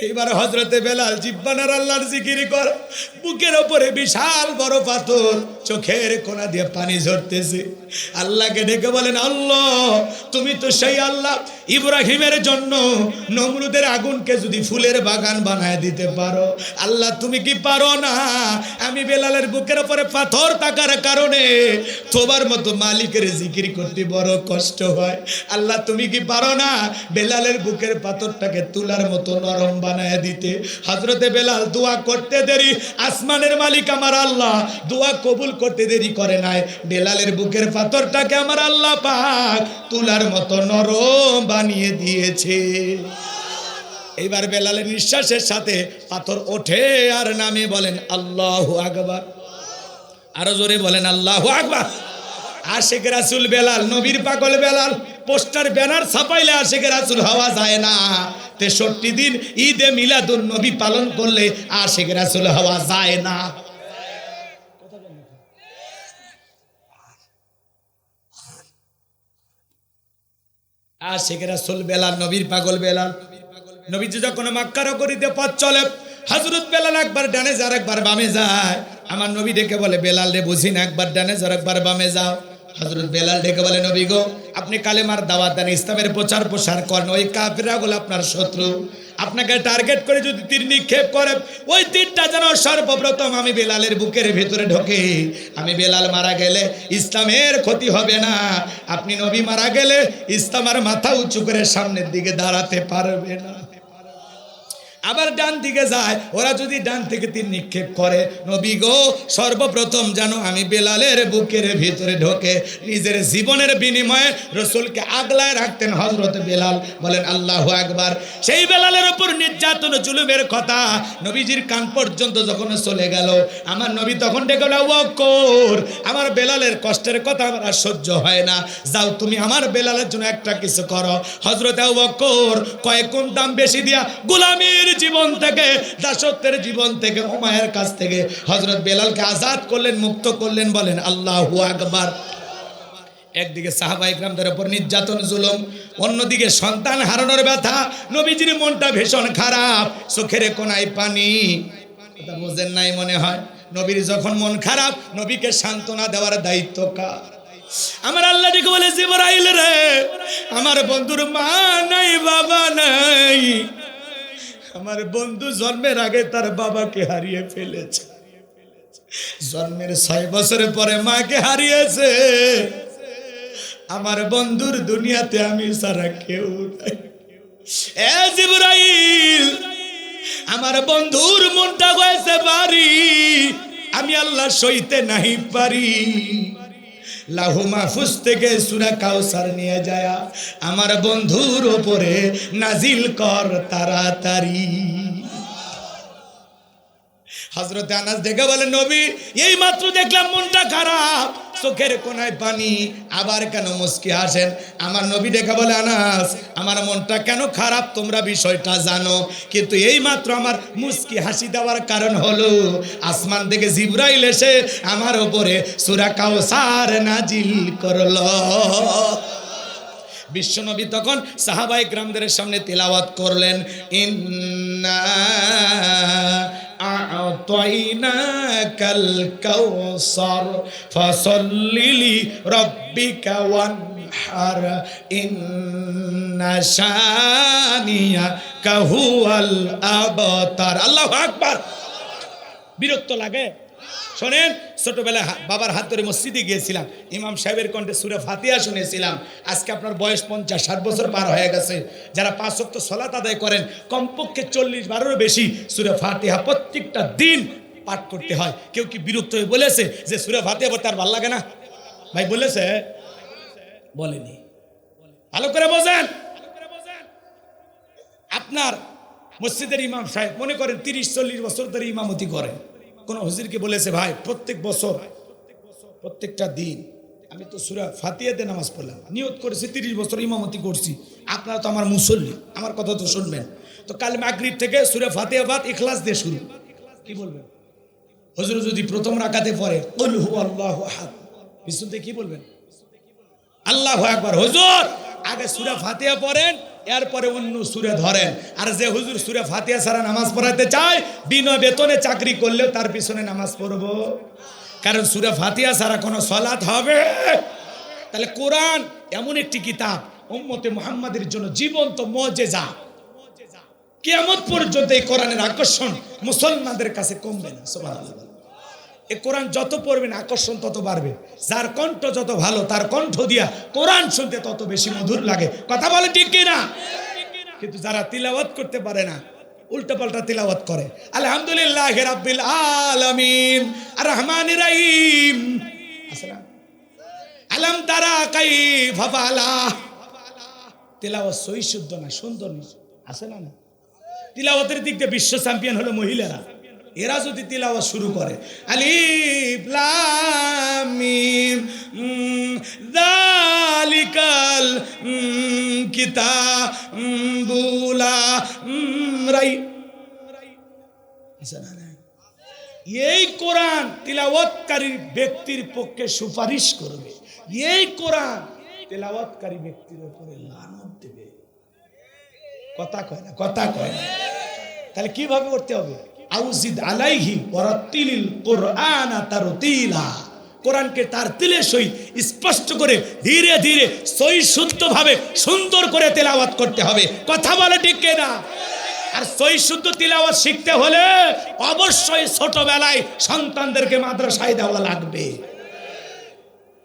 এইবার হযরতে বেলাল জিহ্বানার আল্লাহর জিকির করে, বুকের উপরে বিশাল বড় পাথর, চোখের কোনা দিয়ে পানি ঝরতেছে। আল্লাহকে ডেকে বলেন, আল্লাহ, তুমি তো সেই আল্লাহ, ইব্রাহিমের জন্য নমরুদের আগুনকে যদি ফুলের বাগান বানায় দিতে পারো, আল্লাহ তুমি কি পারো না? আমি বেলালের বুকের উপরে পাথর থাকার কারণে তোমার মতো মালিকের জিকির করতে বড় কষ্ট হয়। আল্লাহ তুমি কি পারো না বেলালের বুকের পাথরটাকে তুলার মতো নরম বানায় দিতে? হযরতে বেলাল দোয়া করতে দেরি, আসমানের মালিক আমার আল্লাহ দোয়া কবুল করতে দেরি করে নাই। বেলালের বুকের পাথরটাকে আমার আল্লাহ পাক তুলার মতো নরম বানিয়ে দিয়েছে। এইবার বেলালের নিঃশ্বাসের সাথে পাথর ওঠে আর নামে, বলেন আল্লাহু আকবার। আরো জোরে বলেন আল্লাহু আকবার। আশিক রাসূল বেলাল, নবীর পাগল বেলাল, পোস্টার ব্যানার ছাপাইলে আশিক রাসূল হওয়া যায় না। 63 দিন ঈদে মিলাদুন নবী পালন করলে আশিক রাসূল হওয়া যায় না। আশিক রাসূল বেলাল, নবীর পাগল বেলাল। নবীজি যখন মক্কার গলিতে পথ চলে, হযরত বেলাল একবার ডানে যায়, একবার বামে যায়। আমার নবী ডেকে বলে, বেলাল রে বুঝি না, একবার ডানে যাও, একবার বামে যাও। হযরত বেলাল ডেকে বলে, নবী গো, আপনি কালেমার দাওয়াত দেন, ইসলামের প্রচার প্রসার করেন, ওই কাফেররা গুলো আপনার শত্রু। আপনাকে টার্গেট করে যদি তীর নিক্ষেপ করে, ওই তীরটা যেন সর্বপ্রথম আমি বেলালের বুকের ভেতরে ঢোকে। আমি বেলাল মারা গেলে ইসলামের ক্ষতি হবে না, আপনি নবী মারা গেলে ইসলাম আর মাথা উঁচু করে সামনের দিকে দাঁড়াতে পারবে না। আবার ডান দিকে যায়, ওরা যদি ডান থেকে তীর নিক্ষেপ করে, নবী গো সর্বপ্রথম যেন আমি বেলালের বুকের ভিতরে ঢোকে। নিজের জীবনের বিনিময়ে রসুলকে আগলায় রাখতেন হযরত বেলাল। বলেন আল্লাহু আকবার। সেই বেলালের উপর নির্যাতন জুলুমের কথা নবীজির কান পর্যন্ত যখন চলে গেল, আমার নবী তখন ডেকে বলল, আবু বকর, আমার বেলালের কষ্টের কথা আমার আর সহ্য হয় না, যাও তুমি আমার বেলালের জন্য একটা কিছু করো। হযরত আবু বকর কয়েক গুণ দাম বেশি দিয়া গোলামীর জীবন থেকে, দাসত্বের জীবন থেকে, উমায়ের কাছ থেকে হযরত বেলালকে আজাদ করলেন, মুক্ত করলেন। বলেন আল্লাহু আকবার। একদিকে সাহাবায়ে কেরামদের উপর নির্যাতন জুলুম, অন্যদিকে সন্তান হারানোর ব্যথা। নবীজির মনটা ভীষণ খারাপ, চোখের কোনায় পানি। কথা বুঝেন নাই মনে হয়। নবীর যখন মন খারাপ, নবীকে সান্ত্বনা দেওয়ার দায়িত্ব কার? আমার আল্লাহ ডেকে বলে, জিবরাইল রে, আমার বন্ধুর মা নাই, বাবা নাই। আমার বন্ধু জন্মের আগে তার বাবাকে হারিয়ে ফেলেছে, জন্মের 6 বছর পরে মাকে হারিয়েছে। আমার বন্ধুর দুনিয়াতে আমি ছাড়া কেউ নাই। এ জিবরাইল, আমার বন্ধুর মনটা হয়েছে ভারী, আমি আল্লাহ সইতে নাহি পারি। লাহু মাহফুজ থেকে সূরা কাউসার নিয়ে যায় আমার বন্ধুর উপরে নাজিল কর তাড়াতাড়ি। হযরত আনাস দেখে বলে, নবী এই মাত্র দেখলাম মনটা খারাপ, চোখের কোনায় পানি, আবার কেন মুস্কি হাসেন? আমার নবী দেখে বলে, আনাস আমার মনটা কেন খারাপ তোমরা বিষয়টা জানো, কিন্তু এই মাত্র আমার মুস্কি হাসি দেওয়ার কারণ হলো আসমান থেকে জিবরাইল এসে আমার উপরে সূরা কাউসার নাজিল করলো। বিশ্বনবী তখন সাহাবায়ে কেরামদের সামনে তেলাওয়াত করলেন, ইন্না আ'তাইনাকাল কাউসার ফাসাল্লি লিরাব্বিকা ওয়ানহার ইন্না শানিয়াকা হুয়াল আবতার। আল্লাহু আকবার। বিরক্ত লাগে? শোনেন, ছোটবেলায় বাবার হাত ধরে মসজিদে গিয়েছিলাম, ইমাম সাহেবের কণ্ঠে সূরা ফাতিহা শুনেছিলাম। আজকে আপনার বয়স 50-60 বছর পার হয়ে গেছে। যারা 5 ওয়াক্ত সালাত আদায় করেন, কমপক্ষে 40-12 বেশি সূরা ফাতিহা প্রত্যেকটা দিন পাঠ করতে হয়। কেউ কি বিরক্ত হয়ে বলেছে যে সূরা ফাতিহা পড়তে আর ভালো লাগে না? ভাই বলেছে? বলেনি। ভালো করে বোঝেন। আপনার মসজিদের ইমাম সাহেব মনে করেন 30-40 বছর ধরে ইমামতি করেন। কোন হুজুরকে বলেছে, ভাই প্রত্যেক বছর প্রত্যেকটা দিন আমি তো সূরা ফাতিহাতে নামাজ পড়লাম, নিয়ত করেছি 30 বছর ইমামতি করছি, আপনারা তো আমার মুসল্লি, আমার কথা তো শুনবেন। তো কাল মাগরিব থেকে সূরা ফাতিহা বাদ ইখলাস দিয়ে শুরু। কি বলবেন? হুজুর যদি প্রথম রাকাতে পড়ে কুল হুয়াল্লাহু আহাদ, বিশুদ্ধে কি বলবেন? আল্লাহু আকবার। হুজুর আগে সূরা ফাতিহা পড়েন, এরপরে অন্য সূরা ধরেন। আর যে হুজুর সূরা ফাতিহা ছাড়া নামাজ পড়াতে চায়, বিনা বেতনে চাকরি করলেও তার পিছনে নামাজ পড়বো, কারণ সূরা ফাতিহা ছাড়া কোনো সালাত হবে? তাহলে কোরআন এমন একটি কিতাব, উম্মতে মুহাম্মাদের জন্য জীবন্ত মুজিজা। কিয়ামত পর্যন্ত এই কোরআনের আকর্ষণ মুসলমানদের কাছে কমবে না। সুবহানাল্লাহ। এই কোরআন যত পড়বেন আকর্ষণ তত বাড়বে। যার কণ্ঠ যত ভালো, তার কণ্ঠ দিয়া কোরআন শুনতে তত বেশি মধুর লাগে। কথা বলে ঠিক কিনা? কিন্তু যারা তিলাওয়াত করতে পারে না, উল্টাপাল্টা তিলাওয়াত করে, আলহামদুলিল্লাহি রাব্বিল আলামিন আর রহমানির রহিম, আসসালাম আলাম তারা কাইফা ফাআলা, তিলাওয়াত সহি শুদ্ধ না, সুন্দর না, আছে না? তিলাওয়াতের দিক দিয়ে বিশ্ব চ্যাম্পিয়ন হলো মহিলারা। এরা যদি তিলাওয়াত শুরু করে, আলিফ লাম মিম যালিকাল কিতাবু লা রাইব, এই কোরআন তিলাওয়াতকারী ব্যক্তির পক্ষে সুপারিশ করবে, এই কোরআন তিলাওয়াতকারী ব্যক্তির উপরে লানত দেবে। কথা কয় না? কথা কয় না? তাহলে কিভাবে করতে হবে? আউজিদ আলাইহি ওয়ারাতিলিল কুরআনা তারতিলা, কোরআনকে তার তিলে সহিত স্পষ্ট করে ধীরে ধীরে সহি শুদ্ধভাবে সুন্দর করে তেলাওয়াত করতে হবে। কথা বলে ঠিক কিনা? আর সহি শুদ্ধ তিলাওয়াত শিখতে হলে অবশ্যই ছোটবেলায় সন্তানদেরকে মাদ্রাসায় দেওয়া লাগবে।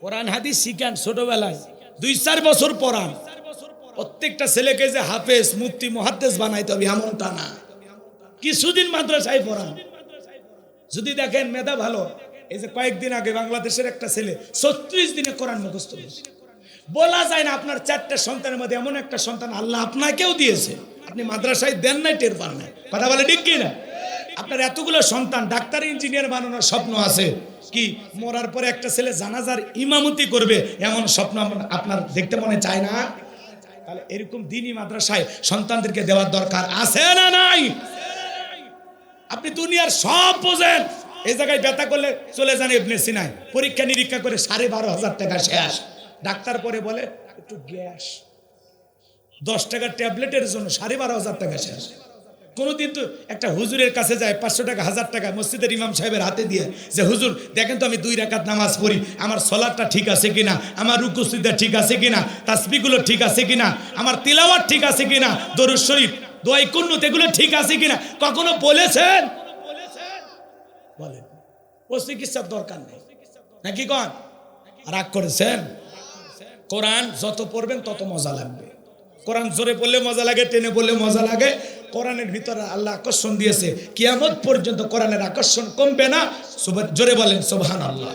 কোরআন হাদিস শিখান ছোটবেলায়, 2-4 বছর পড়ান। প্রত্যেকটা ছেলেকে যে হাফেজ মুফতি মুহাদ্দিস বানাইতে হবে এমনটা না, কিছুদিন মাদ্রাসায় পড়ান। যদি দেখেন মেধা ভালো, এই যে কয়েকদিন আগে বাংলাদেশের একটা ছেলে 36 দিনে কোরআন মুখস্থ করেছে। বলা যায় না আপনার 4টা সন্তানের মধ্যে এমন একটা সন্তান আল্লাহ আপনাকেও দিয়েছে, আপনি মাদ্রাসায় দেন নাই, টের পান না। কথা বলে ঠিক কি না? আপনার এতগুলো সন্তান ডাক্তার ইঞ্জিনিয়ার বানানোর স্বপ্ন আছে, কি মরার পরে একটা ছেলে জানাজার ইমামতি করবে এমন স্বপ্ন আপনার দেখতে মনে চায় না? তাহলে এরকম দিনই মাদ্রাসায় সন্তানদেরকে দেওয়ার দরকার আছে না নাই? আপনি দুনিয়ার সব বোঝেন, এই জায়গায় ব্যথা করলে চলে যান ইবনে সিনায়, পরীক্ষা নিরীক্ষা করে 12,500 টাকা শেষ। ডাক্তার পরে বলে একটু গ্যাস, 10 টাকার ট্যাবলেটের জন্য 12,500 টাকা শেষ। কোনোদিন তো একটা হুজুরের কাছে যায় 500 টাকা 1000 টাকা মসজিদের ইমাম সাহেবের হাতে দিয়ে, যে হুজুর দেখেন তো আমি 2 রাকাত নামাজ পড়ি, আমার সলাতটা ঠিক আছে কিনা, আমার রুকু সিজদা ঠিক আছে কিনা, তাসবিহগুলো ঠিক আছে কিনা, আমার তিলাওয়াত ঠিক আছে কিনা, দরুদ শরীফ দোয়া কুনুত এগুলো ঠিক আছে কিনা কখনো বলেছেন? বলেন। ও চিকিৎসার দরকার নেই নাকি? কন রাগ করেছেন? কোরআন যত পড়বেন তত মজা লাগবে। কোরআন জোরে পড়লে মজা লাগে, টেনে পড়লে মজা লাগে। কোরআনের ভিতরে আল্লাহ আকর্ষণ দিয়েছে, কিয়ামত পর্যন্ত কোরআনের আকর্ষণ কমবে না। জোরে বলেন সুবহানাল্লাহ।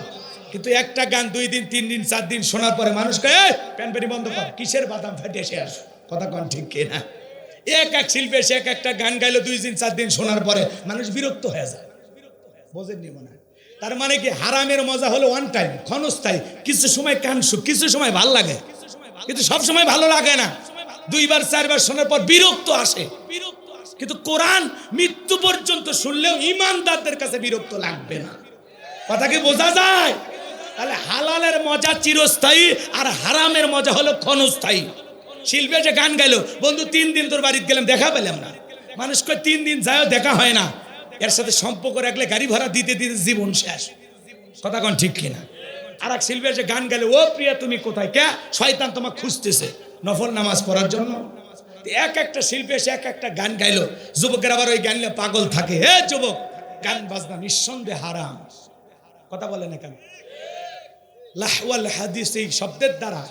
কিন্তু একটা গান 2 দিন 3 দিন 4 দিন শোনার পরে মানুষ কয় প্যান পেনি বন্ধ কর, কিসের বাদাম ফেটে শেষ। কথা কন ঠিক কিনা? এক শিল্পী এসে একটা গান গাইলো 2 দিন 4 দিন শোনার পরে মানুষ বিরক্ত হয়ে যায়। বোঝেননি মনে হয়? তার মানে কি হারামের মজা হলো ওয়ান টাইম, ক্ষণস্থায়ী। কিছু সময় কান সুখ, কিছু সময় ভালো লাগে, কিন্তু সব সময় ভালো লাগে না। 2বার 4বার শোনার পর বিরক্ত আসে। কিন্তু কোরআন মৃত্যু পর্যন্ত শুনলেও ইমানদারদের কাছে বিরক্ত লাগবে না। কথা কি বোঝা যায়? তাহলে হালালের মজা চিরস্থায়ী আর হারামের মজা হলো ক্ষণস্থায়ী। শিল্পী যে গান গাইলো, বন্ধু 3 দিন তোর বাড়িতে গেলাম দেখা পেলাম না, মানুষ কয় 3 দিন যায়ও দেখা হয় না। এর সাথে সম্পর্ক রাখলে গাড়ি ভাড়া দিতে দিতে জীবন শেষ। কথা কন ঠিক কিনা? আর এক শিল্পী যে গান গাইলো, ও প্রিয়া তুমি কোথায়, কে শয়তান তোমাকে খুঁজতেছে নফল নামাজ পড়ার জন্য। একটা শিল্পী এসে একটা গান গাইলো, যুবকের আবার ওই গান নিয়ে পাগল থাকে। হে যুবক, গান বাজনা নিঃসন্দেহে হারাম। কথা বলে না কেন? লাহওয়াল হাদিস এই শব্দের দ্বারা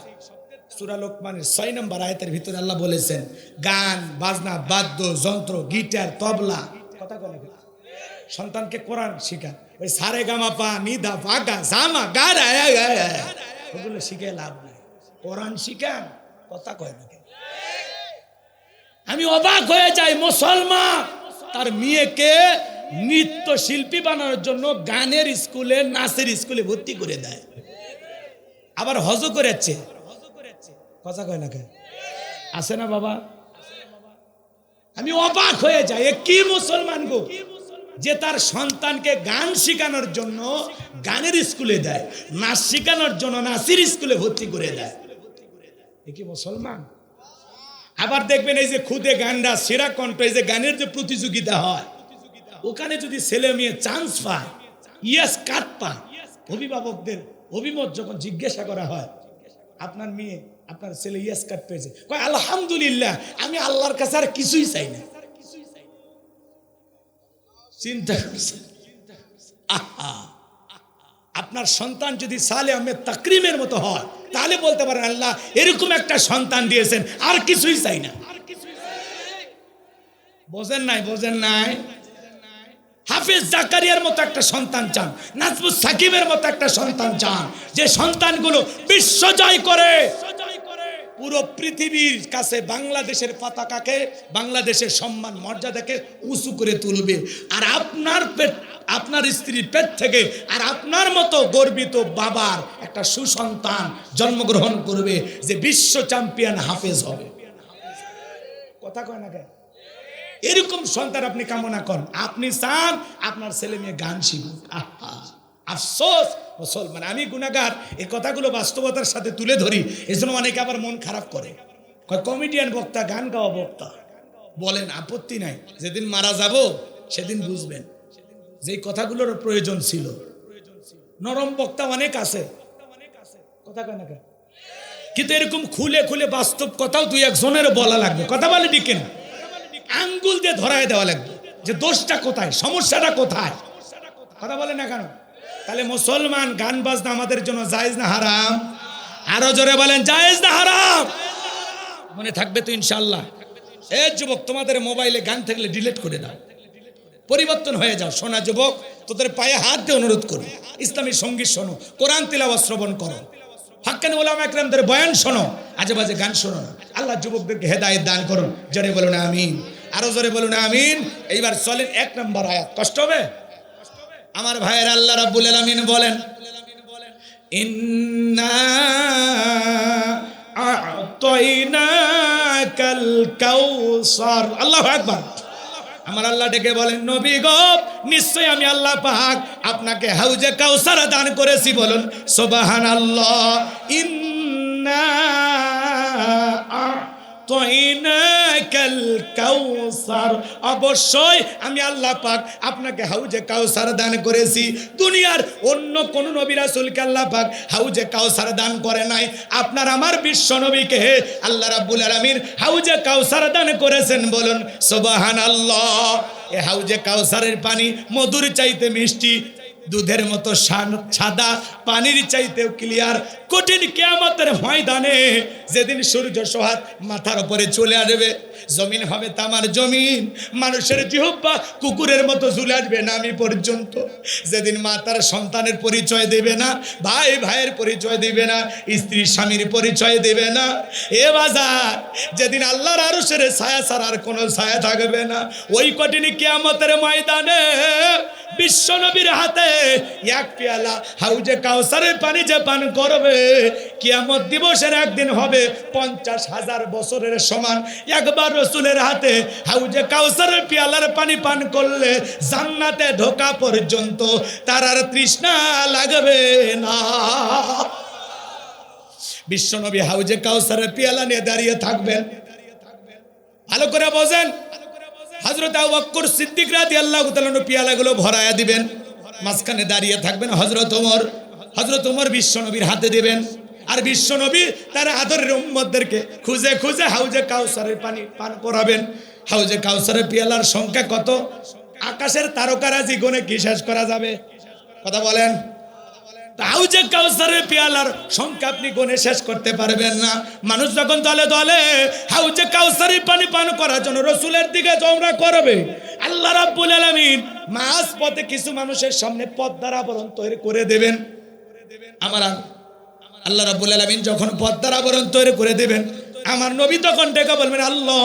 সূরা লোকমানের 6 নম্বর আয়াতের ভিতরে আল্লাহ বলেছেন গান বাজনা, বাদ্য যন্ত্র, গিটার, তবলা। কথা বলে সন্তানকে কোরআন শিখান। ওই সারে গামা পা নিদা ফাগা জামা গারা ওগুলো শিখে লাভ নাই, কোরআন শিখান। কথা কয় না? আমি অবাক হয়ে যাই, মুসলমান তার মেয়েকে নৃত্য শিল্পী বানানোর জন্য গানের স্কুলে, নাচের স্কুলে ভর্তি করে দেয়, আবার হজ করেছে। কথা কয় না? আছে না বাবা? আমি অবাক হয়ে যাই, এ কি মুসলমান গো, যে তার সন্তানকে গান শেখানোর জন্য গানের স্কুলে দেয়, নাচ শেখানোর জন্য নাচের স্কুলে ভর্তি করে দেয়। এ কি মুসলমান? আবার দেখবেন এই যে খুদে গানরা, সেরা কণ্ঠ, এই যে গানের যে প্রতিযোগিতা হয়, ওখানে যদি ছেলে মেয়ে চান্স পায়, ইয়েস কাট পায়, অভিভাবকদের অভিমত যখন জিজ্ঞাসা করা হয়, আপনার মেয়ে আপনার ছেলে ইয়েস কাট পেয়েছে, কয় আলহামদুলিল্লাহ, আমি আল্লাহর কাছে আর কিছুই চাই না। চিন্তা করছেন? আপনার সন্তান যদি সালে আহমেদ তাকরিমের মতো হয়, তাহলে বলতে পারেন আল্লাহ এরকম একটা সন্তান দিয়েছেন, আর কিছুই চাই না। বোঝেন নাই? বোঝেন নাই? হাফিজ জাকারিয়ার মতো একটা সন্তান চান, নাজমুস সাকিবের মতো একটা সন্তান চান, যে সন্তানগুলো বিশ্ব জয় করে, পুরো পৃথিবীর কাছে বাংলাদেশের পতাকাকে, বাংলাদেশের সম্মান মর্যাদাকে উঁচু করে তুলবে। আর আপনার স্ত্রীর পেট থেকে আর আপনার মতো গর্বিত বাবার একটা সুসন্তান জন্মগ্রহণ করবে, যে বিশ্ব চ্যাম্পিয়ন হাফেজ হবে। কথা কয় না? এরকম সন্তান আপনি কামনা করেন, আপনি চান আপনার ছেলে মেয়ে গান শিখুক। আফসোস মুসলমান, আমি গুনাহগার, এই কথাগুলো বাস্তবতার সাথে তুলে ধরি, এজন্য অনেকে আবার মন খারাপ করে, কমেডিয়ান বক্তা, গান গাওয়া বক্তা। বলেন আপত্তি নাই, যেদিন মারা যাব সেদিন বুঝবেন যে কথাগুলোর প্রয়োজন ছিল। নরম বক্তা অনেক আছে, কথা কয় না? কিন্তু এরকম খুলে খুলে বাস্তব কথাও 2-1 জনের বলা লাগবে। কথা বলে ঠিক না? আঙ্গুল দিয়ে ধরায় দেওয়া লাগবে যে দোষটা কোথায়, সমস্যাটা কোথায়। কথা বলে না কেন? তাহলে মুসলমান গান বাজনা আমাদের জন্য জায়েজ না হারাম? আরো জোরে বলেন জায়েজ না হারাম? মনে থাকবে তো ইনশাআল্লাহ? এ যুবক, তোমাদের মোবাইলে গান থাকলে ডিলিট করে দাও, পরিবর্তন হয়ে যাও। শোনা যুবক, তোদের পায়ে হাত দিয়ে অনুরোধ করি, ইসলামী সঙ্গীত শোনো, কোরআন তিলাওয়াত শ্রবণ করো, হাক্কানি উলামা একরামদের বয়ান শোনো, আজে বাজে গান শোনো না। আল্লাহ যুবকদেরকে হেদায়েত দান করুন। জোরে বলুন আমিন। আরো জোরে বলুন আমিন। এইবার চলেন 1 নম্বর আয়াত। কষ্ট হবে আমার ভাইয়ের? আল্লাহ রাব্বুল আলামিন বলেন, ইন্না আ'তাইনাকাল কাউসার। আল্লাহু আকবার। আমার আল্লাহ ডেকে বলেন, নবী গো, নিশ্চয় আমি আল্লাহ পাক আপনাকে হাউজে কাউসার দান করেছি। বলুন সুবহানাল্লাহ। ইন্না আ'তাইনাকাল কাউসার, অবশ্যই আমি আল্লাহ পাক আপনাকে হাউজে কাউসার দান করেছি। দুনিয়ার অন্য কোন নবী রাসূলকে আল্লাহ পাক হাউজে কাউসার দান করে নাই। আপনার আমার বিশ্ব নবীকে আল্লাহ রাব্বুল আলামিন হাউজে কাউসার দান করেছেন। বলুন সুবহানাল্লাহ। এই হাউজে কাউসারের পানি মধুর চাইতে মিষ্টি, দুধের মতো সাদা, পানির চাইতেও ক্লিয়ার। কঠিন কিয়ামতের ময়দানে যেদিন সূর্য সোহাগ মাথার উপরে চলে আসবে, জমিন হবে তামার জমিন, মানুষের জিহ্বা কুকুরের মতো ঝুলে আসবে নামি পর্যন্ত। যেদিন মা তার সন্তানের পরিচয় দেবে না, ভাই ভাইয়ের পরিচয় দেবে না, স্ত্রী স্বামীর পরিচয় দেবে না। এ বাজার, যেদিন আল্লাহর আরশের ছায়া ছাড়া আর কোনো ছায়া থাকবে না, ওই কঠিন কিয়ামতের ময়দানে বিশ্ব নবীর হাতে এক পেয়ালা হাউজে কাউসারের পানি যে পান করবে, কিয়ামত দিবসের একদিন হবে 50,000 বছরের সমান। একবার রাসূলের হাতে হাউজে কাউসারের পেয়ালার পানি পান করলে জান্নাতে ঢোকা পর্যন্ত তার আর তৃষ্ণা লাগবে না। বিশ্ব নবী হাউজে কাউসারের পেয়ালা নিয়ে দাঁড়িয়ে থাকবেন। ভালো করে বোঝেন, হযরত আবু বকর সিদ্দিক রাদিয়াল্লাহু তাআলা পেয়ালাগুলো ভরায়া দিবেন, মাঝখানে দাঁড়িয়ে থাকবেন হযরত ওমর। হযরত ওমর বিশ্ব নবীর হাতে দিবেন, আর বিশ্ব নবী তার আদরের উম্মতদেরকে খুঁজে খুঁজে হাউজে কাউসারের পানি পান করাবেন। হাউজে কাউসারের পেয়ালার সংখ্যা কত? আকাশের তারকারাজি গুণে কি শেষ করা যাবে? কথা বলেন। হাউজে কাউসারের পেয়ালার সংখ্যা আপনি গুণে শেষ করতে পারবেন না। মানুষ যখন দলে দলে হাউজে কাউসারের পানি পান করার জন্য রাসূলের দিকে জমরা করবে, আল্লাহ রাব্বুল আলামিন মাঝ পথে কিছু মানুষের সামনে পর্দার আবরণ তৈরি করে দেবেন। আমার আল্লাহ রাব্বুল আলামিন যখন পর্দার আবরণ তৈরি করে দেবেন, আমার নবী তখন ডেকে বলবেন, আল্লাহ,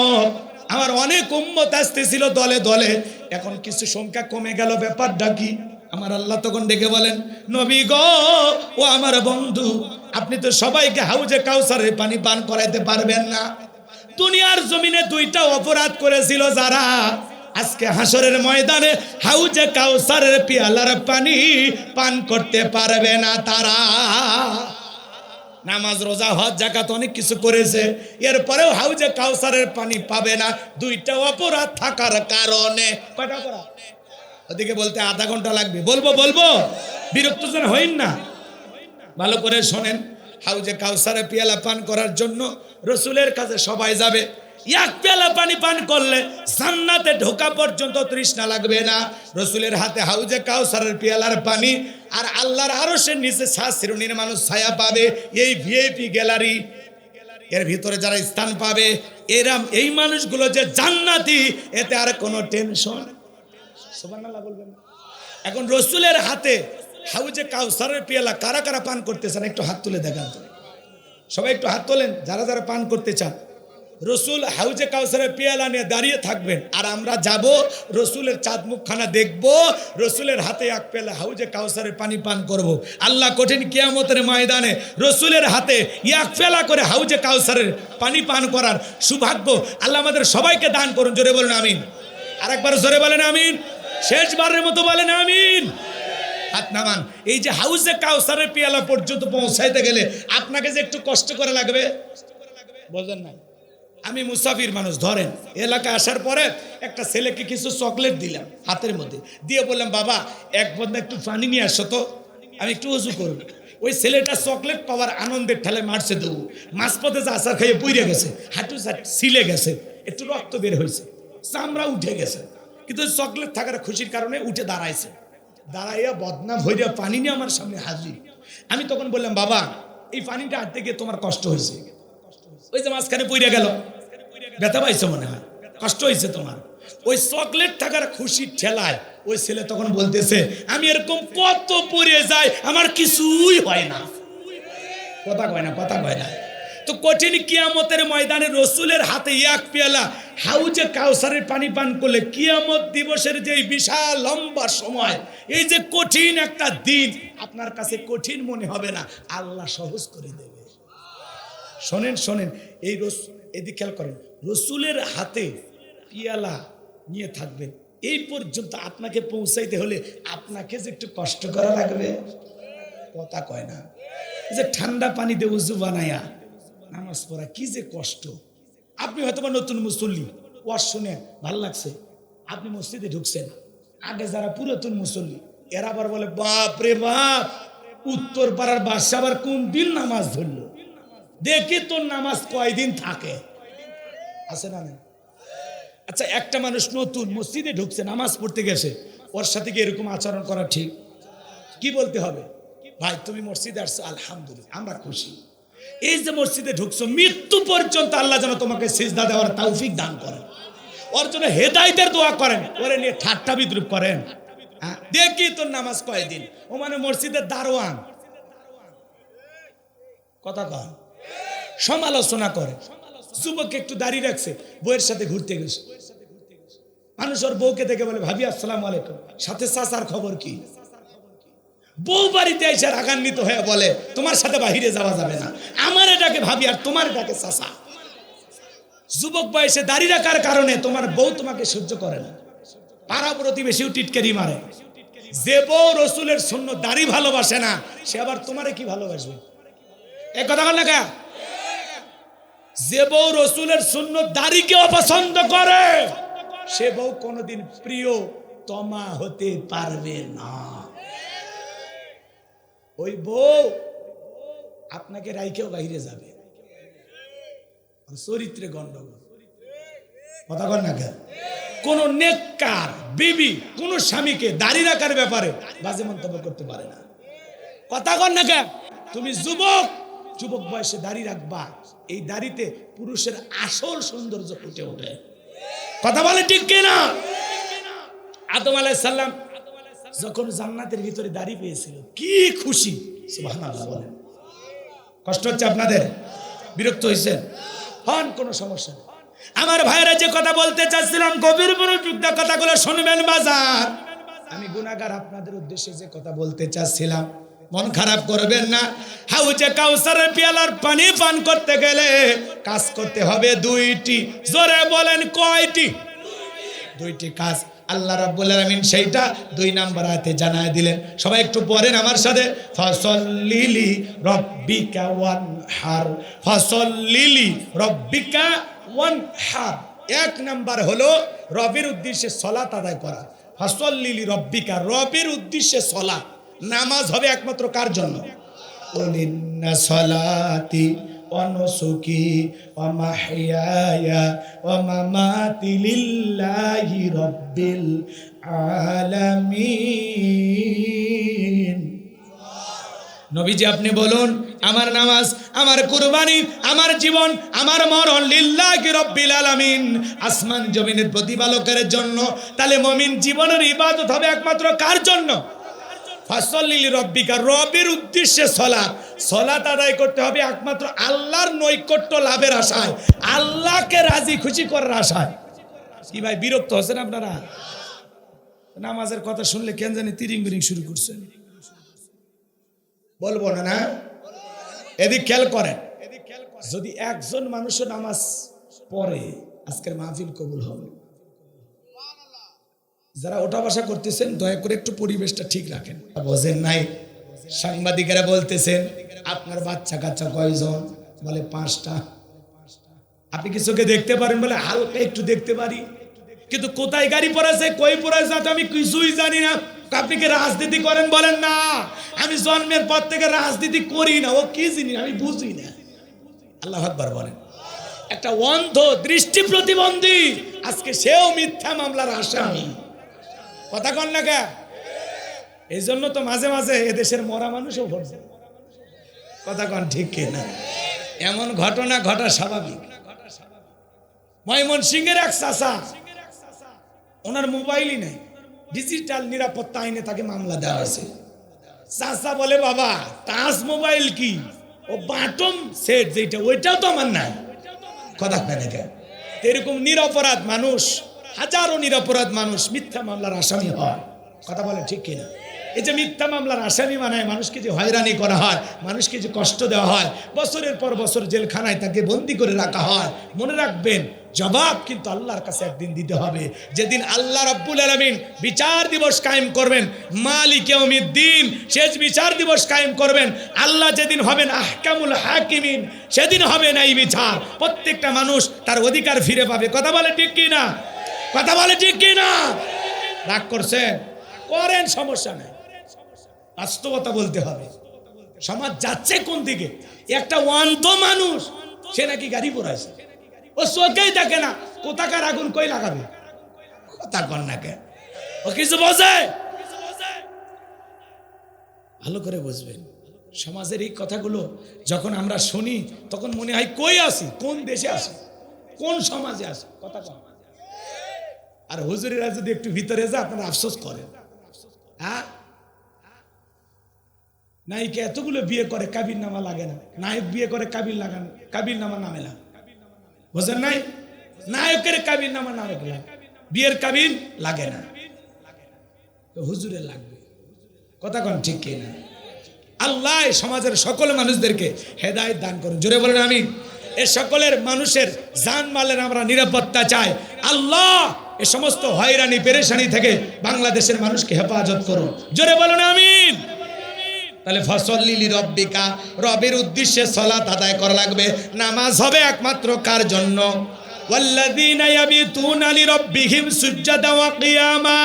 আমার অনেক উম্মত আসতেছিল দলে দলে, এখন কিছু সংখ্যা কমে গেল, ব্যাপারটা কি? আমার আল্লাহ তখন ডেকে বলেন, নবী গো, ও আমার বন্ধু, আপনি তো সবাইকে হাউজে কাউসারের পানি পান করাইতে পারবেন না। দুনিয়ার জমিনে 2টা অপরাধ করেছিল যারা, আজকে হাসরের ময়দানে হাউজে কাউসারের পেয়ালার পানি পান করতে পারবে না তারা। নামাজ, রোজা, হজ, যাকাত অনেক কিছু করেছে, এরপরেও হাউজে কাউসারের পানি পাবে না 2টা অপরাধ থাকার কারণে। কয়টা অপরাধ? ওদিকে বলতে আধা ঘন্টা লাগবে, বলবো বিরক্ত যেন হইন না। ভালো করে শোনেন, হাউজে কাউসারে পেয়ালা পান করার জন্য রাসূলের কাছে সবাই যাবে। এক পেয়ালা পানি পান করলে জান্নাতে ঢোকা পর্যন্ত তৃষ্ণা লাগবে না। রাসূলের হাতে হাউজে কাউসারের পেয়ালার পানি, আর আল্লাহর আরশের নিচে শ্রেণীর মানুষ ছায়া পাবে। এই ভিআইপি গ্যালারি, এর ভিতরে যারা স্থান পাবে, এরা এই মানুষগুলো যে জান্নাতি, এতে আর কোনো টেনশন। সুবহানাল্লাহ বলবেন। এখন রাসূলের হাতে হাউজে কাউসারের পেয়ালা কারা কারা পান করতেছেন একটু হাত তুলে দেখান তো। সবাই একটু হাত তোলেন যারা যারা পান করতে চান। রাসূল হাউজে কাউসারের পেয়ালা নিয়ে দাঁড়িয়ে থাকবেন, আর আমরা যাব রাসূলের চাঁদ মুখখানা দেখব, রাসূলের হাতে এক পেয়ালা হাউজে কাউসারের পানি পান করব। আল্লাহ কঠিন কিয়ামতের ময়দানে রাসূলের হাতে এক পেয়ালা করে হাউজে কাউসারের পানি পান করার সৌভাগ্য আল্লাহ আমাদের সবাইকে দান করুন। জোরে বলুন আমিন। আরেকবার জোরে বলেন আমিন। শেষবারের মতো বলেন আমিন। হাত নামান। এই যে হাউজে কাউসারের পেয়ালা পর্যন্ত পৌঁছাইতে গেলে আপনাকে যে একটু কষ্ট করে লাগবে, বুঝলেন না? আমি মুসাফির মানুষ, ধরেন এলাকায় আসার পরে একটা ছেলেকে কিছু চকলেট দিলাম হাতের মধ্যে, দিয়ে বললাম, বাবা এক বন্ধা একটু পানি নিয়ে আসো তো, আমি একটু ওযু করব। ওই ছেলেটা চকলেট পাওয়ার আনন্দের ঠেলে মারছে দেবো, মাঝপথে যে আচার খাইয়ে পুড়ে গেছে, হাঁটু ছিলে গেছে, একটু রক্ত বের হয়েছে। চামড়া উঠে গেছে, কিন্তু চকলেট থাকার খুশির কারণে উঠে দাঁড়াইছে, দাঁড়াইয়া বদনাম হইয়া পানি নিয়ে আমার সামনে হাজির। আমি তখন বললাম, বাবা এই পানিটা আনতে গিয়ে তোমার কষ্ট হয়েছে, ওই যে মাঝখানে পইরা গেল, ব্যথা পাইছো মনে হয়, কষ্ট হয়েছে তোমার। ওই চকলেট থাকার খুশির ঠেলায় ওই ছেলে তখন বলতেছে, আমি এরকম কত পড়ে যাই, আমার কিছুই হয় না। কথা কয় না, কথা কয় না। তো কঠিন কিয়ামতের ময়দানে রসুলের হাতে এক পেয়ালা হাউজে কাউসারের পানি পান করলে কিয়ামত দিবসের যে বিশাল লম্বা সময়, এই যে কঠিন একটা দিন, আপনার কাছে কঠিন মনে হবে না, আল্লাহ সহজ করে দেবে। শোনেন শোনেন, এই এদিকে খেয়াল করেন, রসুলের হাতে পিয়ালা নিয়ে থাকবেন, এই পর্যন্ত আপনাকে পৌঁছাইতে হলে আপনাকে যে একটু কষ্ট করা লাগবে। কথা কয় না, যে ঠান্ডা পানি দিয়ে উজু বানায়া নামাজ পড়া কি যে কষ্ট। আপনি হয়তো বা নতুন মুসল্লি, ওয়াজ শুনে ভাল লাগছে, আপনি মসজিদে ঢুকছেন, আগে যারা পুরাতন মুসল্লি এরা আবার বলে, বাপ রে বাপ, উত্তর পাড়ার বাদশা আবার কোন দিন নামাজ ধরলো, দেখি তোর নামাজ কয়দিন থাকে, আছে না? আচ্ছা, একটা মানুষ নতুন মসজিদে ঢুকছে, নামাজ পড়তে গেছে, ওর সাথে কি এরকম আচরণ করা ঠিক? কি বলতে হবে? ভাই তুমি মসজিদে আসছো, আলহামদুলিল্লাহ, আমরা খুশি। এই যে মসজিদে ঢুকছো, মৃত্যু পর্যন্ত আল্লাহ যেন তোমাকে সিজদা দেওয়ার তৌফিক দান করেন, ওর জন্য হেদায়েতের দোয়া করেন, ওরে নিয়ে ঠাট্টা বিদ্রুপ করেন, দেখি তোর নামাজ কয়দিন। ও মানে মসজিদের দারোয়ান, কথা কন, সমালোচনা করে। যুবক একটু দাঁড়িয়ে রাখছে, বউয়ের সাথে ঘুরতে গেছে, মানুষ ওর বউকে দেখে বলে, ভাবি আসসালামু আলাইকুম, সাথে চাচার খবর কি? বউ বাড়িতে এসে রাগান্বিত হয়ে বলে, তোমার সাথে বাহিরে যাওয়া যাবে না, আমার এটাকে ভাবি আর তোমার এটাকে চাচা। যুবক বয়সে দাঁড়িয়ে রাখার কারণে তোমার বউ তোমাকে সহ্য করে না, পাড়া প্রতিবেশীও টিটকারি মারে। যে বউ রসুলের সুন্নাত দাড়ি ভালোবাসে না, সে আবার তোমারে কি ভালোবাসবে? এই কথা বল না কে? যে বউ রসুলের সুন্নাত দাড়িকে অপছন্দ করে, সে বউ কোনোদিন প্রিয় তমা হতে পারবে না। ওই বউ আপনাকে রাইকেও বাইরে যাবে, চরিত্রে গন্ডগোল। কথা বল না কে? কোন নেককার বিবি কোন স্বামীকে দাড়ি রাখার ব্যাপারে বাজে মন্তব্য করতে পারে না। কথা কন না কে? তুমি যুবক, যুবক বয়সে দাড়ি রাখবা, এই দাড়িতে পুরুষের আসল সৌন্দর্য ফুটে ওঠে। কথা বলে ঠিক কিনা? আদম আলাইহিস সালাম যখন জান্নাতের ভিতরে দাড়ি পেয়েছিল, কি খুশি! সুবহানাল্লাহ বলেন। কষ্ট হচ্ছে আপনাদের? বিরক্ত হয়েছেন? হন, কোনো সমস্যা নেই। আমার ভাইরা যে কথা বলতে চাচ্ছিলাম, গভীর মনোযোগ দিয়ে কথাগুলো শুনবেন বাজার। আমি গুনাহগার আপনাদের উদ্দেশ্যে যে কথা বলতে চাচ্ছিলাম, মন খারাপ করবেন না। হাউজে কাউসারের পেয়ালার পানি পান করতে গেলে কাজ করতে হবে দুইটি। জোরে বলেন কয়টি? দুইটি কাজ। আল্লাহ রাব্বুল আলামিন সেইটা 2 নম্বর আয়াতে জানায় দিলেন। সবাই একটু পড়েন আমার সাথে, ফাসাল্লিলি রাব্বিকা ওয়ানহার, ফাসাল্লিলি রাব্বিকা ওয়ানহার। 1 নাম্বার হলো রবের উদ্দেশ্যে সালাত আদায় করা। ফাসাল্লিলি রাব্বিকা, রবের উদ্দেশ্যে সালাত। নামাজ হবে একমাত্র কার জন্য? ইন্না সালাতি ওয়া নুসুকি ওয়া মাহইয়ায়া ওয়া মামাতি লিল্লাহি রাব্বিল আলামিন। নবীজি আপনি বলুন, আমার নামাজ, আমার কুরবানি, আমার জীবন, আমার মরণ লিল্লাহি রাব্বিল আলামিন, আসমান জমিনের প্রতিপালকের জন্য। তাহলে মুমিন জীবনের ইবাদত হবে একমাত্র কার জন্য? ফাসাল্লিলি রাব্বিকা, রবের উদ্দেশ্যে সালাত। সালাত আদায় করতে হবে একমাত্র আল্লাহর নৈকট্য লাভের আশায়, আল্লাহকে রাজি খুশি করার আশায়। কি ভাই বিরক্ত হচ্ছেন আপনারা? নামাজের কথা শুনলে কেন জানি তিরিং বিরিং শুরু করছেন। বলবো না? না, এদিক খেয়াল করেন। যদি একজন মানুষও নামাজ পড়ে, আজকের মাহফিল কবুল হবে। যারা ওঠা বসা করতেছেন, দয়া করে একটু পরিবেশটা ঠিক রাখেন। বোঝেন নাই? সাংবাদিকেরা বলতেছেন, আপনার বাচ্চা কাচ্চা কয়জন? বলে 5টা। আপনি কি চোখে দেখতে পারেন? বলে হালকা একটু দেখতে পারি, কিন্তু কোথায় গাড়ি পড়েছে, কই পড়েছে আমি কিছুই জানি না। আপনি কি রাজনীতি করেন? বলেন না, আমি জন্মের পর থেকে রাজনীতি করি না। ও কি জিনিস আমি বুঝি না। আল্লাহু আকবার বলেন। একটা অন্ধ, দৃষ্টি প্রতিবন্ধী আজকে সেও মিথ্যা মামলার আসামি। কথা কন না কে? এই জন্য তো মাঝে মাঝে এদেশের মরা মানুষও ভোট দেয়। কথা কন ঠিক কিনা? এমন ঘটনা ঘটা স্বাভাবিক। ময়মনসিংহের এক চাচা, ওনার মোবাইলই নেই, ডিজিটাল নিরাপত্তা আইনে তাকে মামলা দেওয়া হয়েছে। চাচা বলে, বাবা টাচ মোবাইল কি, ও বাটন সেট যেটা ওইটাও তো আমার নাই। কথা কেন? এরকম নিরপরাধ মানুষ, হাজারো নিরপরাধ মানুষ মিথ্যা মামলার আসামি হয়। কথা বলে ঠিক কিনা? এই যে মিথ্যা মামলার আসামি বানায় মানুষকে যে হয়রানি করা হয়, মানুষকে যে কষ্ট দেওয়া হয়, বছরের পর বছর জেলখানায় তাকে বন্দি করে রাখা হয়, মনে রাখবেন জবাব কিন্তু আল্লাহর কাছে একদিন দিতে হবে। যেদিন আল্লাহ রাব্বুল আলামিন বিচার দিবস কায়েম করবেন, মালিক ইয়াউমিদ্দিন, শেষ বিচার দিবস কায়েম করবেন, আল্লাহ যেদিন হবেন আহকামুল হাকিমিন, সেদিন হবে না এই বিচার। প্রত্যেকটা মানুষ তার অধিকার ফিরে পাবে। কথা বলে ঠিক কি না? কথা বলে ঠিক কি না? রাগ করছেন? করেন, সমস্যা নেই। বাস্তবতা বলতে হবে। সমাজ যাচ্ছে কোন দিকে? একটা অন্ধ মানুষ, সে নাকি গাড়ি পোড়াইছে, ও চোখেই দেখে না কোথাকার আগুন কই লাগাবে। কথা কন না কে? ও কিছু বোঝে? ভালো করে বুঝবেন। সমাজের এই কথাগুলো যখন আমরা শুনি তখন মনে হয় কই আসি, কোন দেশে আসি, কোন সমাজে আসি। কথা কন। আর হুজুরেরা যদি একটু ভিতরে যায় আপনারা আফসোস করেন। হ্যাঁ, নায়িকা এতগুলো বিয়ে করে কাবির নামা লাগে না, নায়ক বিয়ে করে কাবির লাগান, কাবির নামা নামে না। বুঝেন নাই? নায়কের কাবির নামা নামে লাগে, বিয়ের কাবির লাগে না, হুজুরের লাগবে। কথা কন ঠিক কি না? আল্লাহ সমাজের সকল মানুষদেরকে হেদায়েত দান করুন। জোরে বলেন আমিন। এ সকলের মানুষের জানমালের আমরা নিরাপত্তা চাই। আল্লাহ এ সমস্ত হয়রানি পেরেশানি থেকে বাংলাদেশের মানুষকে হেফাজত করুন। জোরে বলুন আমিন। তাহলে ফসল্লি লিরাব্বিকা, রবের উদ্দেশ্যে সালাত আদায় করা লাগবে। নামাজ হবে একমাত্র কার জন্য? ওয়াল্লাযীনা ইয়াবিতুনা লিরাব্বিহিম সুজদান ওয়া কিয়ামা,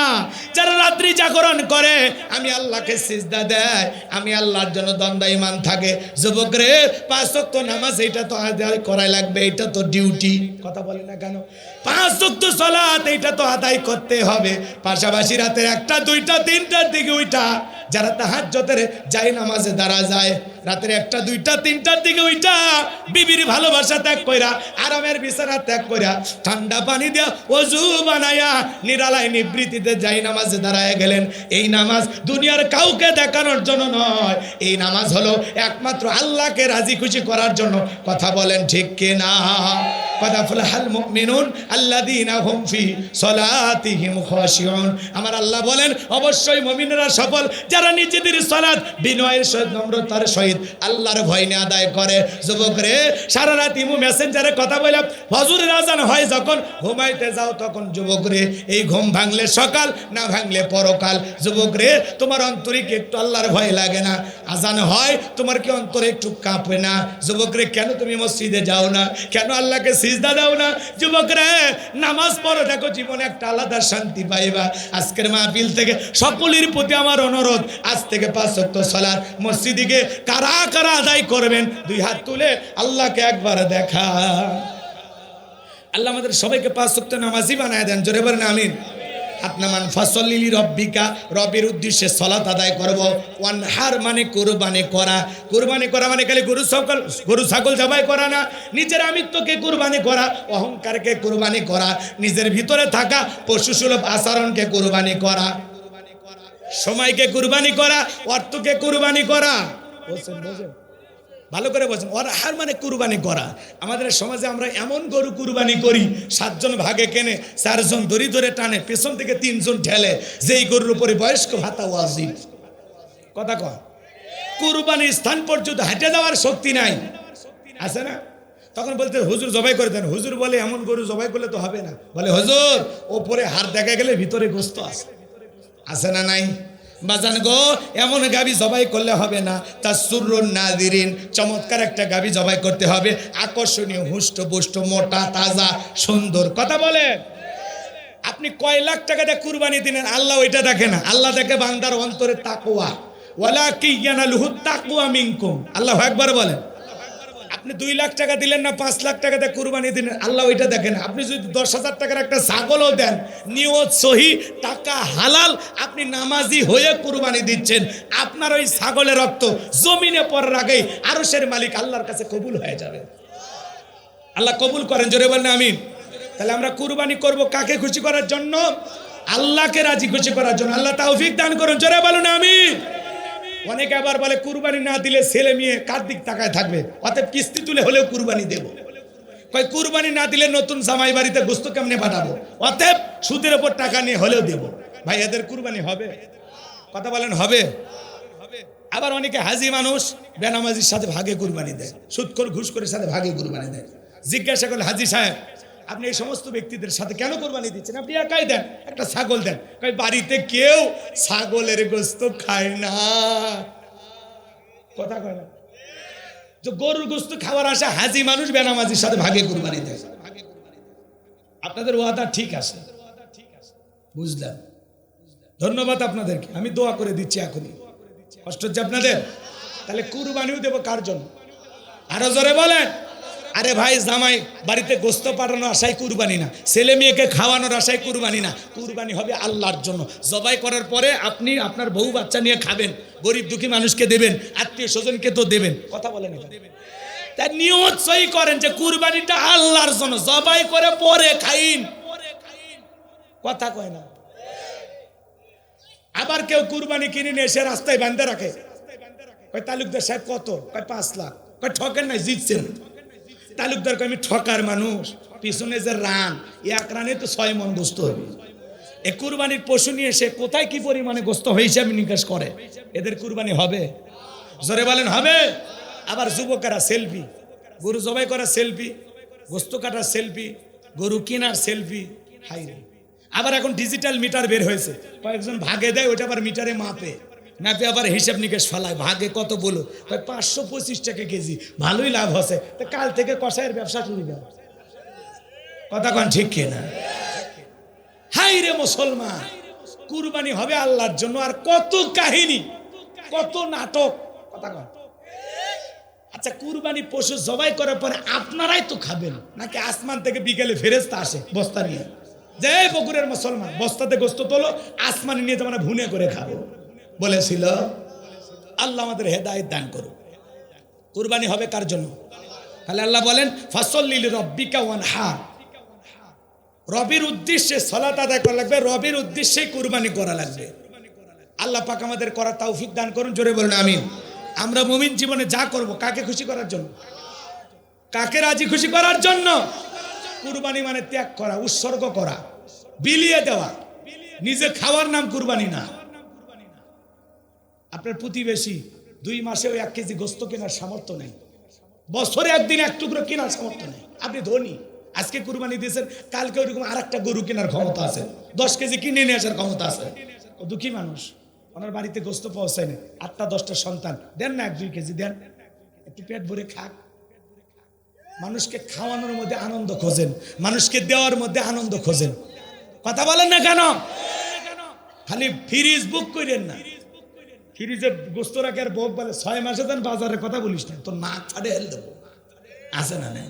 যারা রাত্রি জাগরণ করে আমি আল্লাহকে সিজদা দেয়, আমি আল্লাহর জন্য দণ্ডায়মান থাকে। যুবক রে, 5 ওয়াক্ত নামাজ এটা তো আদায় করাই লাগবে, এটা তো ডিউটি। কথা বলে না কেন? 5 ওয়াক্ত সালাত এটা তো আদায় করতে হবে। পাশাপাশি রাতের 1টা 2টা 3টার দিকে ওইটা, যারা তাহাজ্জুদের যায় নামাজে দাঁড়া যায়, রাতের 1টা 2টা 3টার দিকে ওইটা বিবির ভালোবাসা ত্যাগ কইরা, আরামের বিছানা ত্যাগ কইরা, ঠান্ডা পানি দিয়া ওযু বানায়া নিরালায় নিবৃত্তিতে যায় নামাজে দাঁড়ায় গেলেন। এই নামাজ দুনিয়ার কাউকে দেখানোর জন্য নয়, এই নামাজ হলো একমাত্র আল্লাহকে রাজি খুশি করার জন্য। কথা বলেন ঠিক কিনা? কথা ফুলহাল মুমিনুন আল্লাযীনা হুম ফি সালাতিহিম খাশিউন। আমার আল্লাহ বলেন অবশ্যই মুমিনরা সফল যারা নিজেদের সালাত বিনয়ের সহিত, নম্রতার সহিত আল্লাহর ভয় নিয়ে আদায় করে। যুবক রে, সারা রাত ইমো মেসেঞ্জারে কথা বললাম, ফজরের আজান হয় যখন ঘুমাইতে যাও তখন যুবক রে, এই ঘুম ভাঙলে সকাল, না ভাঙলে পরকাল। যুবক রে, তোমার অন্তরে কি একটু আল্লাহর ভয় লাগে না? আজান হয় তোমার কি অন্তরে একটু কাঁপে না? যুবক রে, কেন তুমি মসজিদে যাও না? কেন আল্লাহকে সিজদা দাও না? যুবক রে, নামাজ পড়ো, দেখো জীবনে একটা আলাদা শান্তি পাইবা। আজকের মাহফিল থেকে সকলের প্রতি আমার অনুরোধ, আজ থেকে 5 ওয়াক্ত সালাত মসজিদে কারা কারা আদায় করবেন 2 হাত তুলে আল্লাহকে একবার দেখা। আল্লাহ আমাদের সবাইকে 5 ওয়াক্ত নামাজি বানায় দেন। জোরে বলেন আমিন। হাত নামান। ফসল্লি লিরাব্বিকা, রবের উদ্দেশ্যে সালাত আদায় করব। ওয়ানহার মানে কুরবানি করা। কুরবানি করা মানে খালি গরু ছাগল জবাই করা না, নিজের আমিত্বকে কুরবানি করা, অহংকারকে কুরবানি করা, নিজের ভিতরে থাকা পশুসুলভ আচরণকে কুরবানি করা, সময়কে কুরবানি করা, অর্থকে কুরবানি করা। বলছেন ভালো করে বলছেন। ওয়ানহার মানে কুরবানি করা। আমাদের সমাজে আমরা এমন গরু কুরবানি করি, 7 জন ভাগে কেনে, 4 জন দড়ি ধরে টানে, পেছন থেকে 3 জন ঠেলে, যেই গরুর উপরে বয়স্ক ভাতা ওয়াজিব। কথা কয়, কুরবানির স্থান পর্যন্ত হেঁটে যাওয়ার শক্তি নাই, আছে না? তখন বলতে হুজুর জবাই করে দেন। হুজুর বলে এমন গরু জবাই করলে তো হবে না। বলে হুজুর, ওপরে হাড় দেখা গেলে ভিতরে গোস্ত আছে, আছে না নাই? বাজান গো, এমন গাবি জবাই করলে হবে না। তাসুরুন নাযিরিন, চমৎকার একটা গাবি জবাই করতে হবে, আকর্ষণীয়, হুষ্ট পুষ্ট, মোটা, তাজা, সুন্দর। কথা বলে, আপনি কয় লাখ টাকা দিয়ে কুরবানি দিলেন, আল্লাহ ওইটা দেখে না। আল্লাহ দেখে বান্দার অন্তরে তাকওয়া। ওয়ালাকিন ইয়ানালুহু তাকওয়া মিনকুম। আল্লাহু আকবার বলেন। আপনি 2 লাখ টাকা দিলেন না 5 লাখ টাকা দিয়ে কুরবানি দিলেন, আল্লাহ ওইটা দেখেন। আপনি যদি 10,000 টাকার একটা ছাগলও দেন, নিয়ত সহি, টাকা হালাল, আপনি নামাজি হয়ে কুরবানি দিচ্ছেন, আপনার ওই ছাগলের রক্ত জমিনে পড়ার আগেই আরশের মালিক আল্লাহর কাছে কবুল হয়ে যাবে। আল্লাহ কবুল করেন, জোরে বলেন আমিন। তাহলে আমরা কুরবানি করব কাকে খুশি করার জন্য? আল্লাহকে রাজি খুশি করার জন্য। আল্লাহ তৌফিক দান করুন, জোরে বলুন আমিন। অনেকে আবার বলে কুরবানি না দিলে ছেলে মেয়ে কার দিক তাকায় থাকবে, অতএব কিস্তি তুলে হলেও কুরবানি দেব। কয় কুরবানি না দিলে নতুন জামাই বাড়িতে গোস্ত কেমনে পাঠাবো, অতএব সুদের উপর টাকা নিয়ে হলেও দেব। ভাই এদের কুরবানি হবে? কথা বলেন হবে? আবার অনেকে হাজি মানুষ বেনামাজির সাথে ভাগে কুরবানি দেয়, সুদখোর ঘুষখোরের সাথে ভাগে কুরবানি দেয়। জিজ্ঞাসা করলে হাজি সাহেব আপনি এই সমস্ত ব্যক্তিদের সাথে কেন কুরবানি দিচ্ছেন? আপনি একাই দেন, একটা ছাগল দেন। কয় বাড়িতে কেউ ছাগলের গোস্ত খায় না। কথা কয় না? তো গরুর গোস্ত খাওয়ার আশা হাজি মানুষ বেনামাজির সাথে ভাগে কুরবানি দেয়। আপনাদের ওয়াদা ঠিক আছে, বুঝলাম, ধন্যবাদ আপনাদেরকে, আমি দোয়া করে দিচ্ছি এখনই। কষ্ট হচ্ছে আপনাদের? তাহলে কুরবানিও দেবো কার জন্য? আরো জোরে বলেন। আরে ভাই জামাই বাড়িতে গোস্ত পাঠানোর আশায় কুরবানি না, ছেলে মেয়েকে খাওয়ানোর আশায় কুরবানি না, কুরবানি হবে আল্লাহর জন্য। জবাই করার পরে আপনি আপনার বউ বাচ্চা নিয়ে খাবেন, গরিব দুঃখী মানুষকে দেবেন, আত্মীয় স্বজনকে তো দেবেন। কথা বলেন, তাই নিয়ত সই করেন যে কুরবানিটা আল্লাহর জন্য, জবাই করে পরে খাইন। কথা কয় না? আবার কেউ কুরবানি কিনে নিয়ে এসে রাস্তায় বাঁধে রাখে, কয় তালুকদার সাহেব কত? কয় 5 লাখ। কয় ঠকেন নাই, জিতছেন। তালুকদার কয় আমি ঠকার মানুষ, পিছনে যে রান, 1 রানে তো 6 মণ গোস্ত হবে। এ কুরবানির পশু নিয়ে এসে কোথায় কি পরিমাণে গোস্ত হয় হিসাব নিকাশ করে। এদের কুরবানি হবে? জোরে বলেন হবে? আবার যুবকেরা সেলফি, গরু জবাই করা সেলফি, গোস্ত কাটার সেলফি, গরু কেনার সেলফি। হাই রে! আবার এখন ডিজিটাল মিটার বের হয়েছে, কয়েকজন ভাগে দেয়, ওটা আবার মিটারে মাপে, মাপে আবার হিসাব নিকেশ ফেলায়। ভাগে কত বলো? 525 টাকা কেজি। ভালোই লাভ হচ্ছে, তো কাল থেকে কষায়ের ব্যবসা শুরু করে। কথা কন ঠিক কিনা? হাই রে মুসলমান, কুরবানি হবে আল্লাহর জন্য। আর কত কাহিনী, কত নাটক। কথা কন। আচ্ছা, কুরবানি পশু জবাই করার পরে আপনারাই তো খাবেন, নাকি আসমান থেকে বিকেলে ফেরেশতা আসে বস্তা নিয়ে, যে বগুড়ের মুসলমান বস্তাতে গোস্ত তোলো, আসমানে নিয়ে তোমরা ভুনে করে খাবো বলেছিল? আল্লাহ আমাদের হেদায়েত দান করুন। কুরবানি হবে কার জন্য? তাহলে আল্লাহ বলেন ফাসল্লি লিরাব্বিকা ওয়ানহার, রবের উদ্দেশ্যে সালাত আদায় করা লাগবে, রবের উদ্দেশ্যে কুরবানি করা লাগবে। আল্লাহ পাক আমাদের করার তৌফিক দান করুন, জোরে বলুন আমিন। আমরা মুমিন জীবনে যা করব কাকে খুশি করার জন্য? কাকে রাজি খুশি করার জন্য? কুরবানি মানে ত্যাগ করা, উৎসর্গ করা, বিলিয়ে দেওয়া। নিজে খাওয়ার নাম কুরবানি না। আপনার প্রতিবেশী 2 মাসে 1 কেজি গোস্ত কেনার সামর্থ্য নেই, বছরে একদিন 1 টুকরো কেনার সামর্থ্য নেই। আপনি ধনী, আজকে কুরবানি দিয়েছেন, কালকে ওইরকম আরেকটা গরু কেনার ক্ষমতা আছে, 10 কেজি কিনে নিয়ে আসার ক্ষমতা আছে। দুঃখী মানুষ, ওনার বাড়িতে গোস্ত পৌঁছায় না, 8টা 10টা সন্তান, দেন না 1-2 কেজি দেন, একটু পেট ভরে খাক। মানুষকে খাওয়ানোর মধ্যে আনন্দ খোঁজেন, মানুষকে দেওয়ার মধ্যে আনন্দ খোঁজেন। কথা বলেন না কেন? খালি ফ্রিজ বুক করেন না, ফ্রিজে গোস্ত রাখে আর বক বলে 6 মাসে দেন, বাজারের কথা বলিস না, তো না ছাড়ে হেল দেবো, আছে না? না,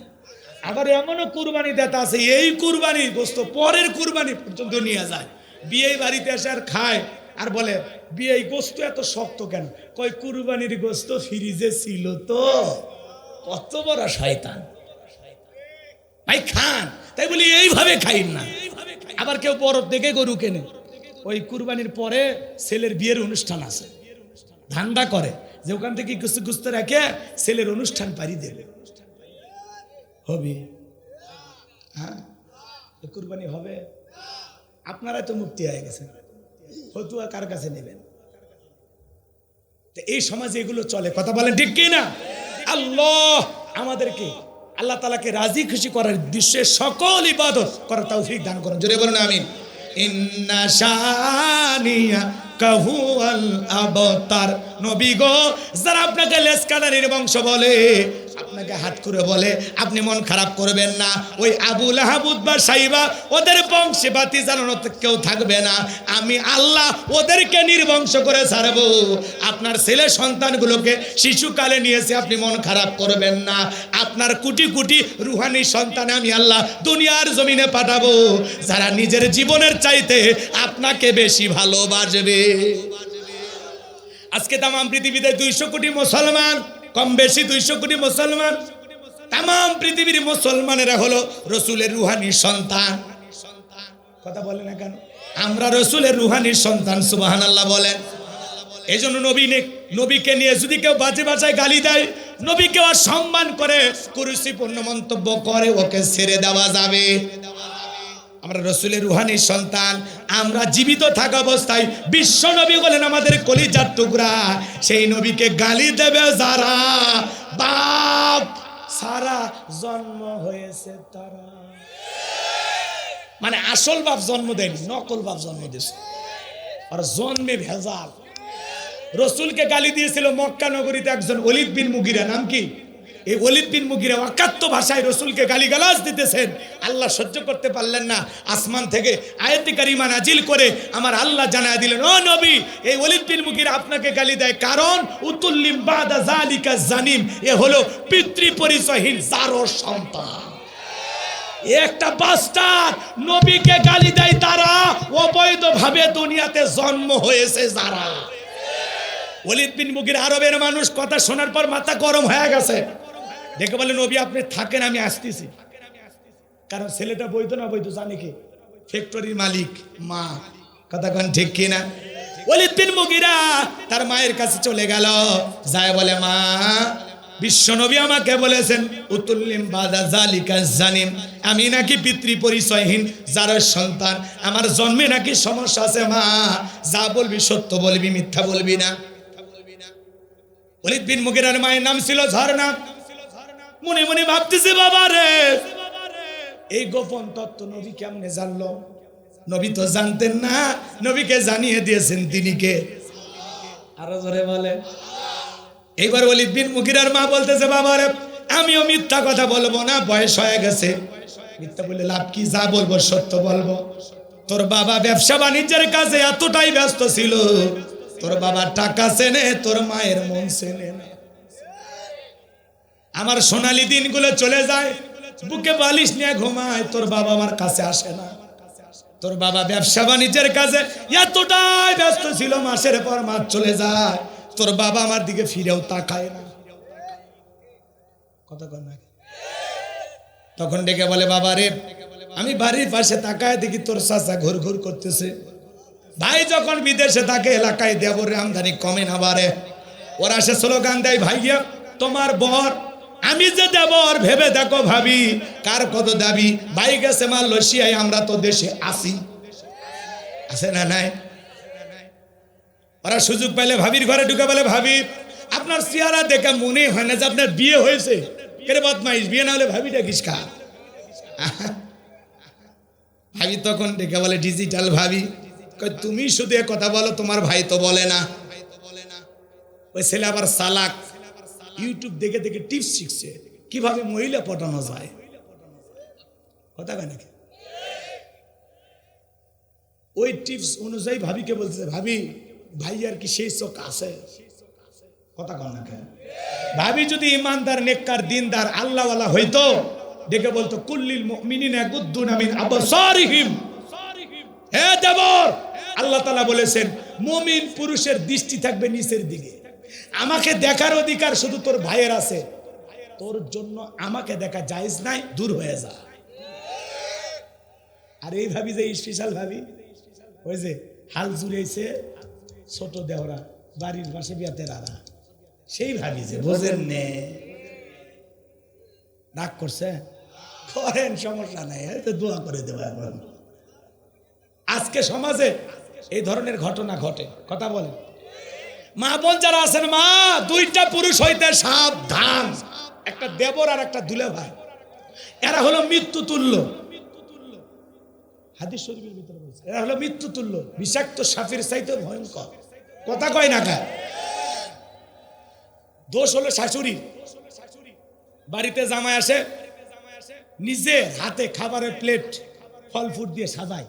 আবার এমনও কুরবানি দেতা আছে, এই কুরবানি গোস্ত পরের কুরবানি পর্যন্ত নিয়ে যায়, বিয়ে বাড়িতে এসে আর খায়, আর বলে বিয়ে গোস্ত এত শক্ত কেন? কয় কুরবানির গোস্ত ফ্রিজে ছিল তো। কত বড় শয়তান ভাই, খান। তাই বলি এইভাবে খাইন না। আবার কেউ বরফ দেখে গরু কেনে, ওই কুরবানির পরে ছেলের বিয়ের অনুষ্ঠান আছে, ধান্দা করে যে ওখান থেকে কিছু গুস্ত রেখে ছেলের অনুষ্ঠান পারি দেবে। হবে? হ্যাঁ, কুরবানি হবে। আপনারা তো মুক্তি হয়ে গেছেন, ফতুয়া কার কাছে নেবেন? এই সমাজে এগুলো চলে। কথা বলেন ঠিক কি না? আল্লাহ আমাদেরকে, আল্লাহ তাআলাকে রাজি খুশি করার উদ্দেশ্যে সকল ইবাদত করার তৌফিক দান করুন, জোরে বলুন আমিন। ইন্না শানিয়া কাহুয়াল আবতার। নবী গো, যারা আপনাকে লেসকাটারির বংশ বলে, আপনাকে হাত করে বলে আপনি মন খারাপ করবেন না, ওই আবু লাহাব উতবা সাইবা ওদের বংশে বাতি জ্বালানো কেউ থাকবে না, আমি আল্লাহ ওদেরকে নির্বংশ করে ছাড়বো। আপনার ছেলে সন্তানগুলোকে শিশুকালে নিয়েছে, আপনি মন খারাপ করবেন না। আপনার কোটি কোটি রুহানি সন্তান আমি আল্লাহ দুনিয়ার জমিনে পাঠাবো, যারা নিজের জীবনের চাইতে আপনাকে বেশি ভালোবাসবে। আজকে তাম পৃথিবীতে 200 কোটি মুসলমান, কম বেশি 200 কোটি মুসলমান, তাম পৃথিবীর মুসলমানেরা হলো রসুলের রুহানি সন্তান। কথা বলে না কেন? আমরা রসুলের রুহানি সন্তান, সুবহানাল্লাহ বলেন। এই জন্য নবীকে নিয়ে যদি কেউ বাজে ভাষায় গালি দেয়, নবীকে অসম্মান করে, কুরুচিপূর্ণ মন্তব্য করে, ওকে ছেড়ে দেওয়া যাবে। আমরা রসুলের রুহানি সন্তান, আমরা জীবিত থাকা অবস্থায় বিশ্ব নবী বলেন আমাদের কলিজার টুকরা, সেই নবীকে গালি দেবে যারা, বাপ সারা জন্ম হয়েছে তারা। মানে আসল বাপ জন্ম দেয়নি, নকল বাপ জন্ম দিয়েছে, আর জন্মে ভেজাল। রসুলকে গালি দিয়েছিল মক্কা নগরীতে একজন ওলীদ বিন মুগিরা, নাম কি? এই ওলীদ বিন মুগিরা অকাত্য ভাষায় রসুলকে গালিগালাজ দিতেছেন। আল্লাহ সহ্য করতে পারলেন না, আসমান থেকে আয়াতে কারিমা নাজিল করে আমার আল্লাহ জানায় দিলেন, ও নবী, এই ওলীদ বিন মুগিরা আপনাকে গালি দেয় কারণ উতুল্লিম বাদা জালিকা জানিম, এ হলো পিতৃ পরিচয়হীন জারোর সন্তান। একটা বাস্টার নবীকে গালি দেয় তারা, অবৈধভাবে দুনিয়াতে জন্ম হয়েছে যারা। ওলীদ বিন মুগিরা আরবের মানুষ, কথা শোনার পর মাথা গরম হয়ে গেছে, দেখে বলে নবী আপনি থাকেন, আমি আসতেছি। কারণ ছেলেটা বৈধ না বৈধ জানে কি? ফ্যাক্টরির মালিক মা, কথা কোন ঠিক কিনা? ওলীদ বিন মুগিরা তার মায়ের কাছে চলে গেল, যায় বলে মা, বিশ্বনবী আমাকে বলেছেন উতুল্লিম বাদা জালিকা জানিম, আমি নাকি পিতৃ পরিচয়হীন যার সন্তান, আমার জন্মে নাকি সমস্যা আছে, মা যা বলবি সত্য বলবি, মিথ্যা বলবি না। ওলীদ বিন মুগিরার মায়ের নাম ছিল ঝর্ণা। মনে মনে ভাবতেছে বাবা রে, এই গোপন তত্ত্ব নবী কেমনে জানলো? নবী তো জানতেন না, নবীকে জানিয়ে দিয়েছেন তিনি কে? আরো জোরে বলে। এইবার ওলীদ বিন মুগিরার মা বলতেছে বাবা রে, আমিও মিথ্যা কথা বলবো না, বয়স হয়ে গেছে, মিথ্যা বলে লাভ কি? যা বলবো সত্য বলবো। তোর বাবা ব্যবসা বাণিজ্যের কাজে এতটাই ব্যস্ত ছিল, তোর বাবা টাকা চেনে, তোর মায়ের মন চেনে না। আমার সোনালী দিনগুলো চলে যায়, বুকে বালিশ নিয়ে ঘুমায়, তোর বাবা আমার কাছে আসে না। তোর বাবা ব্যবসা বাণিজ্যের কাজে এতটাই ব্যস্ত ছিল, মাসের পর মাস চলে যায়, তোর বাবা আমার দিকে ফিরেও তাকায় না। কথা কর না। তখন ডেকে বলে বাবা রে, আমি বাড়ির পাশে তাকায় দেখি তোর চাচা ঘুর ঘুর করতেছে। ভাই যখন বিদেশে থাকে এলাকায় দেবরের আমদানি কমে না বাড়ে, ওরা সে স্লোগান দেয়, ভাইয়া তোমার বর, আমি যে দেবর ভেবে দেখো ভাবি কার কত দাবি, ভাই গেছে মালয়েশিয়ায়, আমরা তো দেশে আসি, আছে না নাই? ওরা সুযোগ পাইলে ভাবির ঘরে ঢুকে বলে, ভাবি আপনার চেহারা দেখে মনে হয় না যে আপনার বিয়ে হয়েছে। কেরে বদমাইশ, বিয়ে না হলে ভাবিটা কিসকা? ভাবি তখন ডেকে বলে, ডিজিটাল ভাবি, তুমি শুধু কথা বলো, তোমার ভাই তো বলে না। ওই ছেলে আবার চালাক, ইউটিউব দেখে দেখে টিপস শিখছে কিভাবে মহিলা পটানো যায়। কথা কয় নাকি? ওই টিপস অনুযায়ী ভাবিকে বলতেছে, ভাবি ভাইয়ার কি সেই চোখ আছে? কথা কয় না কেন? ভাবি যদি ইমানদার, নেককার, দিনদার, আল্লাহওয়ালা হইতো, ডেকে বলতো কুল্লিল মুমিনিনা ইয়াগুদ্দুনা মিন আবসারিহিম। হে দেবর, আল্লাহ তাআলা বলেছেন মুমিন পুরুষের দৃষ্টি থাকবে নিচের দিকে। আমাকে দেখার অধিকার শুধু তোর ভাইয়ের আছে, তোর জন্য আমাকে দেখা জায়েজ নাই, দূর হয়ে যা। আর এই ভাবি যে স্পেশাল ভাবি, ওই যে হাল জুড়েছে ছোট দেওরা, বাড়ির পাশে বিয়াতে রারা, সেই ভাবি যে বোঝেন নে, রাগ করছে, করেন, সমস্যা নাই, দোয়া করে দেবো। এখন আজকে সমাজে এই ধরনের ঘটনা ঘটে। কথা বলে মা বোন যারা আছেন, মা দুইটা পুরুষ হইতে সাবধান, একটা দেবর আর একটা দুলে ভাই, এরা হলো মৃত্যু তুল্য। হাদিস শরীফের ভিতরে বলছে এরা হলো মৃত্যু তুল্য, বিষাক্ত সাপের চাইতে ভয়ঙ্কর। কথা কয় না কা? দোষ হলো শাশুড়ি, বাড়িতে জামাই আসে, নিজে হাতে খাবারের প্লেট ফল ফুট দিয়ে সাজায়,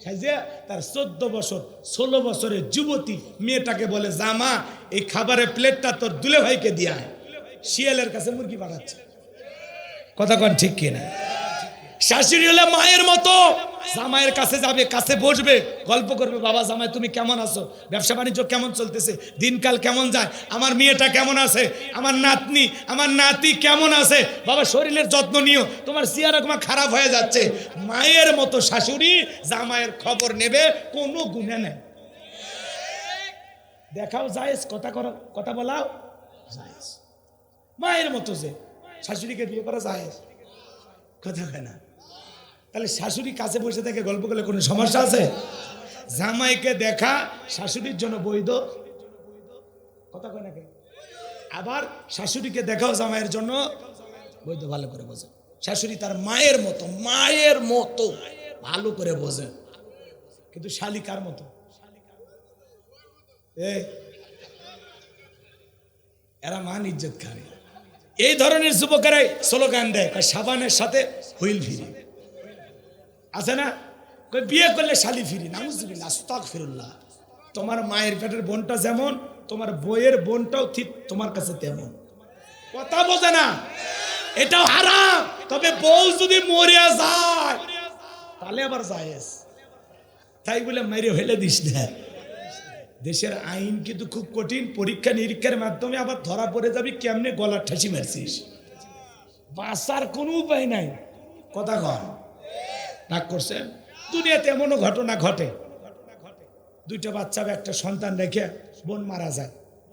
সাজিয়ে তার 14 বছর 16 বছরের যুবতী মেয়েটাকে বলে, জামা এই খাবারের প্লেটটা তোর দুলে ভাইকে দিয়ে আয়। শিয়ালের কাছে মুরগি পাঠাচ্ছে। কথা কন ঠিক কিনা? শাশুড়ি হলে মায়ের মতো, জামাইয়ের কাছে যাবে, কাছে বসবে, গল্প করবে, বাবা জামাই তুমি কেমন আছো, ব্যবসা বাণিজ্য কেমন চলতেছে, দিনকাল কেমন যায়, আমার মেয়েটা কেমন আছে, আমার নাতনি আমার নাতি কেমন আছে, বাবা শরীরের যত্ন নিও, তোমার চেহারা তোমার খারাপ হয়ে যাচ্ছে। মায়ের মতো শাশুড়ি জামাইয়ের খবর নেবে, কোনো গুণে নেই। দেখাও জায়েজ, কথা করো, কথা বলাও জায়েজ। মায়ের মতো যে শাশুড়িকে বিয়ে করা জায়েজ, কথা হয় না। তাহলে শাশুড়ি কাছে বসে থেকে গল্প করলে কোনো সমস্যা আছে? জামাইকে দেখা শাশুড়ির জন্য বৈধ, কথা কয় নাকি? আবার শাশুড়িকে দেখাও জামাইয়ের জন্য বৈধ। ভালো করে বোঝে, শাশুড়ি তার মায়ের মতো, মায়ের মতো ভালো করে বোঝে। কিন্তু শালি কার মতো? এরা মান ইজ্জত খায়। এই ধরনের যুবকেরাই স্লোগান দেয়, সাবানের সাথে হুইল ফিরি। আছে না? বিয়ে করলে শালি ফিরি, নাউজুবিল্লাহ, আস্তাগফিরুল্লাহ। তোমার মায়ের পেটের বোনটা যেমন, তোমার বইয়ের বোনটাও ঠিক তোমার কাছে তেমন। কথা বোঝে না, এটাও হারাম। তবে বউ যদি মরে যায় তাহলে আবার জায়েজ। তাই বলে মেরে ফেলে দিস না। দেশের আইন কিন্তু খুব কঠিন, পরীক্ষা নিরীক্ষার মাধ্যমে আবার ধরা পড়ে যাবি কেমনে গলার ঠাসি মারছিস, বাঁচার কোনো উপায় নাই। কথা কর, রাগ করছেন? দুনিয়াতে এমনও ঘটনা ঘটে, দুইটা বাচ্চা একটা সন্তান রেখে বোন মারা যায়,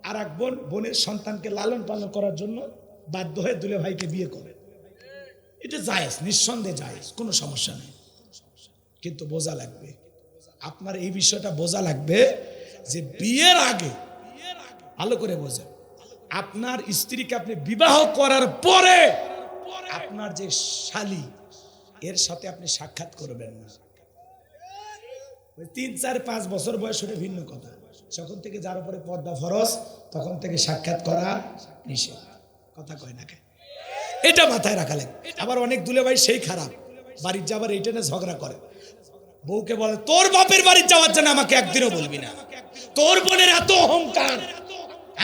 আর এক বোন বোনের সন্তানকে লালন পালন করার জন্য বাধ্য হয়ে দুলে ভাইকে বিয়ে করে। এটা জায়েজ, নিঃসন্দেহে জায়েজ, কোনো সমস্যা নেই। কিন্তু বোঝা লাগবে, আপনার এই বিষয়টা বোঝা লাগবে যে বিয়ের আগে ভালো করে বোঝেন, আপনার স্ত্রীকে আপনি বিবাহ করার পরে আপনার যে শালী এর সাথে আপনি সাক্ষাৎ করবেন না। 3, 4, 5 বছর বয়স হলে ভিন্ন কথা, যখন থেকে যার উপরে পর্দা ফরজ তখন থেকে সাক্ষাৎ করা নিষেধ। কথা কয় না, এটা মাথায় রাখা লাগবে। আবার অনেক দুলে ভাই সেই খারাপ, বাড়ির যাবার এইটা নিয়ে ঝগড়া করে, বউকে বলে তোর বাপের বাড়ির যাওয়ার জন্য আমাকে একদিনও বলবি না, তোর বোনের এত অহংকার,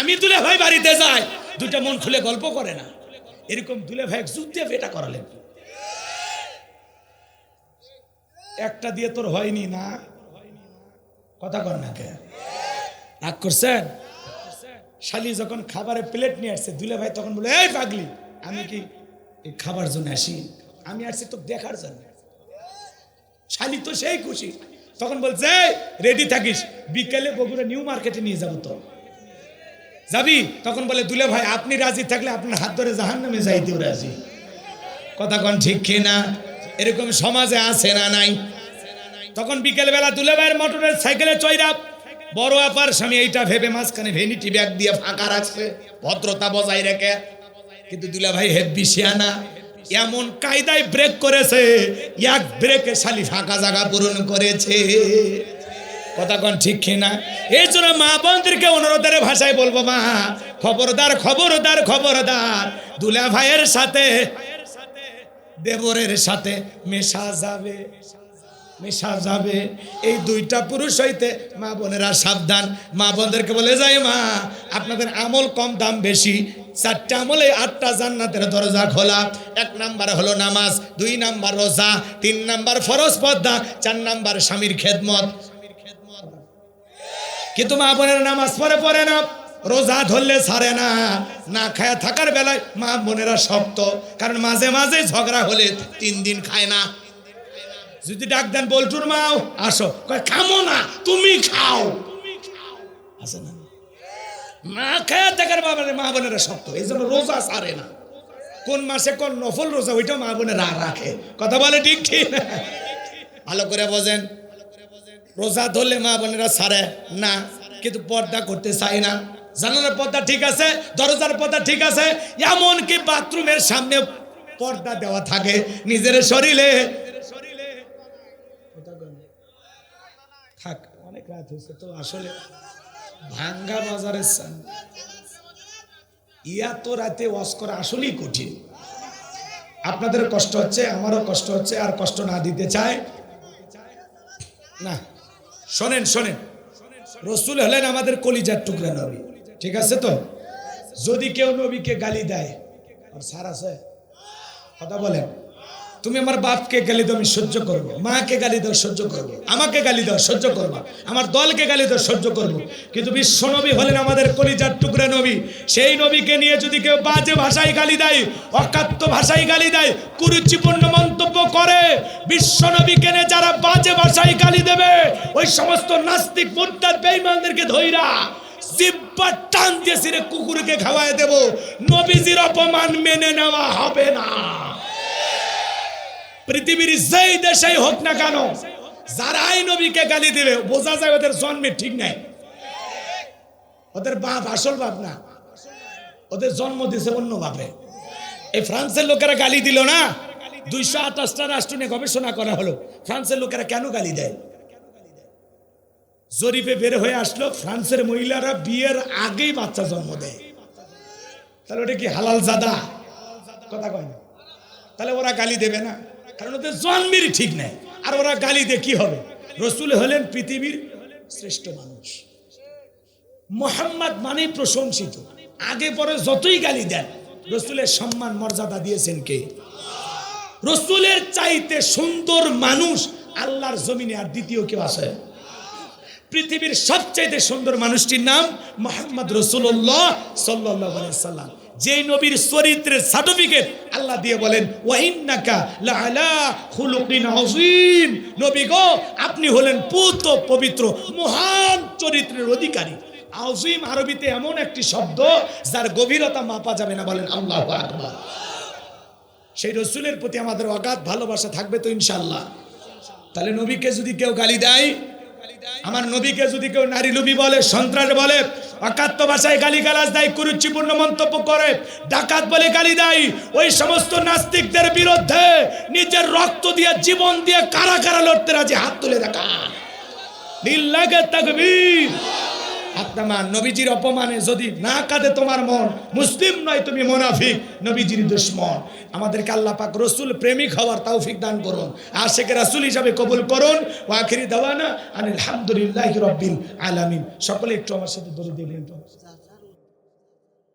আমি দুলে ভাই বাড়িতে যাই, দুটা মন খুলে গল্প করে না। এরকম দুলে ভাই যুদ্ধে এটা করালেন, একটা দিয়ে তোর হয়নি না, কথা কর না কে? রাগ করছেন? শালি যখন খাবারের প্লেট নিয়ে আসছে, দুলে ভাই তখন বলে, এই পাগলি, আমি কি এই খাবার জন্য আসি, আমি আসছি তো দেখার জন্য। শালি তো সেই খুশি, তখন বলছে রেডি থাকিস, বিকেলে বগুড়া নিউ মার্কেটে নিয়ে যাবো, তো যাবি? তখন বলে দুলে ভাই আপনি রাজি থাকলে আপনার হাত ধরে জাহান্নামে যাইতেও রাজি। কথা কন ঠিক কিনা? এরকম সমাজে আছে না নাই? তখন বিকেল বেলা দুলে ভাইয়ের মোটরের সাইকেলে চইরা বড় আপার স্বামী এইটা ভেবে মাঝখানে ভেনিটি ব্যাগ দিয়ে ফাঁকা রাখছে, ভদ্রতা বজায় রেখে। কিন্তু দুলে ভাই হেব্বি শিয়ানা, এমন কায়দায় ব্রেক করেছে, এক ব্রেকে শালি ফাঁকা জায়গা পূরণ করেছে। কথা কন ঠিক কিনা? এই জন্য মা বোনদেরকে অনুরোধের ভাষায় বলবো, মা খবরদার খবরদার খবরদার, দুলা ভাইয়ের সাথে দেবরের সাথে মেশা যাবে, মেশা যাবে। এই দুইটা পুরুষ হইতে মা বোনেরা সাবধান। মা বোনদেরকে বলে যায়, মা আপনাদের আমল কম দাম বেশি, 4টা আমলে 8টা জান্নাতের দরজা খোলা। 1 নাম্বার হলো নামাজ, 2 নাম্বার রোজা, 3 নাম্বার ফরজ পর্দা, 4 নাম্বার স্বামীর খেদমত। কিন্তু মা বোনের নামাজ পড়ে না, রোজা ধরলে ছাড়ে না, না খায়া থাকার বেলায় মা বোনেরা শক্ত, কারণ মাঝে মাঝে ঝগড়া হলে 3 দিন খায় না। যদি ডাক দেন বল্টুর মাও আসো, কয় খামো না, তুমি খাও, আছে না? না খায়া থাকার মা বোনেরা শক্ত, এই জন্য রোজা ছাড়ে না। কোন মাসে কোন নফল রোজা ওইটা মা বোনেরা রাখে। কথা বলে ঠিক ঠিক? ভালো করে বোঝেন, রোজা ধরলে মা বোনেরা ছাড়ে না, কিন্তু পর্দা করতে চায় না। জানালার পর্দা ঠিক আছে, দরজার পর্দা ঠিক আছে, এমনকি বাথরুমের সামনে পর্দা দেওয়া থাকে নিজের শরীরে। থাক, অনেক রাত হয়েছে তো, আসলে ভাঙ্গা বাজারের ইয়া তো রাতে ওয়াজ করা আসলেই কঠিন। আপনাদের কষ্ট হচ্ছে, আমারও কষ্ট হচ্ছে, আর কষ্ট না দিতে চায় না। শোনেন শোনেন, রসুল হলেন আমাদের কলিজার টুকরা নবী, ঠিক আছে তো? যদি কেউ নবীকে গালি দেয়, আর সার আছে কথা বলেন, তুমি আমার বাপকে গালি দাও আমি সহ্য করবো, মাকে গালি দাও সহ্য করবো, আমাকে গালি দাও সহ্য করবো, আমার দলকে গালি দাও সহ্য করবো, কিন্তু বিশ্ব নবী হলেন আমাদের কলিজার টুকরা নবী। সেই নবীকে নিয়ে যদি কেউ বাজে ভাষায় গালি দেয়, অকাত্য ভাষায় গালি দেয়, কুরুচিপূর্ণ মন্তব্য করে, বিশ্ব নবীকে নিয়ে যারা বাজে ভাষায় গালি দেবে, ওই সমস্ত নাস্তিক মুরতাদ বেঈমানদেরকে ধইরা জিহ্বা টান দিয়ে সিরে কুকুরকে খাওয়ায় দেব। নবীজির অপমান মেনে নেওয়া হবে না। পৃথিবীর যেই দেশেই হোক না কেন, যারাই নবীকে গালি দেবে বোঝা যায় ওদের জন্মে ঠিক নাই, ওদের বাপ আসল বাপ না, ওদের জন্ম দিয়েছে অন্য বাপে। এই ফ্রান্সের লোকেরা গালি দিল না, 228টা রাষ্ট্র নিয়ে গবেষণা করা হলো, ফ্রান্সের লোকেরা কেন গালি দেয়। জরিপে বের হয়ে আসলো ফ্রান্সের মহিলারা বিয়ের আগেই বাচ্চা জন্ম দেয়। তাহলে ওটা কি হালাল জাদা? কথা কয় না। তাহলে ওরা গালি দেবে না, কারণ ওদের জন্মের ঠিক নাই। আর ওরা গালি দিয়ে কি হবে? রসুল হলেন পৃথিবীর শ্রেষ্ঠ মানুষ, মোহাম্মদ মানে প্রশংসিত। আগে পরে যতই গালি দেন, রসুলের সম্মান মর্যাদা দিয়েছেন কে? রসুলের চাইতে সুন্দর মানুষ আল্লাহর জমিনে আর দ্বিতীয় কেউ আছে? পৃথিবীর সবচাইতে সুন্দর মানুষটির নাম মুহাম্মদ রাসূলুল্লাহ সাল্লাল্লাহু আলাইহি সাল্লাম। যেই নবীর চরিত্রের সার্টিফিকেট আল্লাহ দিয়ে বলেন ওয়া ইন্নাকা লাআলা খুলুকিন আযীম। নবী গো, আপনি হলেন পুত পবিত্র মহান চরিত্রের অধিকারী। আযীম আরবিতে এমন একটি শব্দ যার গভীরতা মাপা যাবে না, বলেন আল্লাহু আকবার। সেই রাসূলের প্রতি আমাদের অগাধ ভালোবাসা থাকবে তো ইনশাআল্লাহ। তাহলে নবীকে যদি কেউ গালি দেয়, আমার নবীকে যদি কেউ নারী লোভী বলে, সন্ত্রাস বলে, অকাত্য ভাষায় গালিগালাজ দেয়, কুরুচিপূর্ণ মন্তব্য করে, ডাকাত বলে গালি দেয়, ওই সমস্ত নাস্তিকদের বিরুদ্ধে নিজের রক্ত দিয়ে জীবন দিয়ে কারা কারা লড়তে রাজি, হাত তুলে দেখা। লিল্লাহি তাকবীর। আপনার নবীজির অপমানে যদি না কাঁদে তোমার মন, মুসলিম নয় তুমি মুনাফিক, নবীজির দুশমন। আমাদেরকে আল্লাহ পাক রসুল প্রেমিক হওয়ার তৌফিক দান করুন, আশিক রাসূল হিসাবে কবুল করুন। ওয়া আখিরি দাওয়ানা আলহামদুলিল্লাহি রাব্বিল আলামিন। সকলে একটু আমার সাথে দরুদ দিবেন।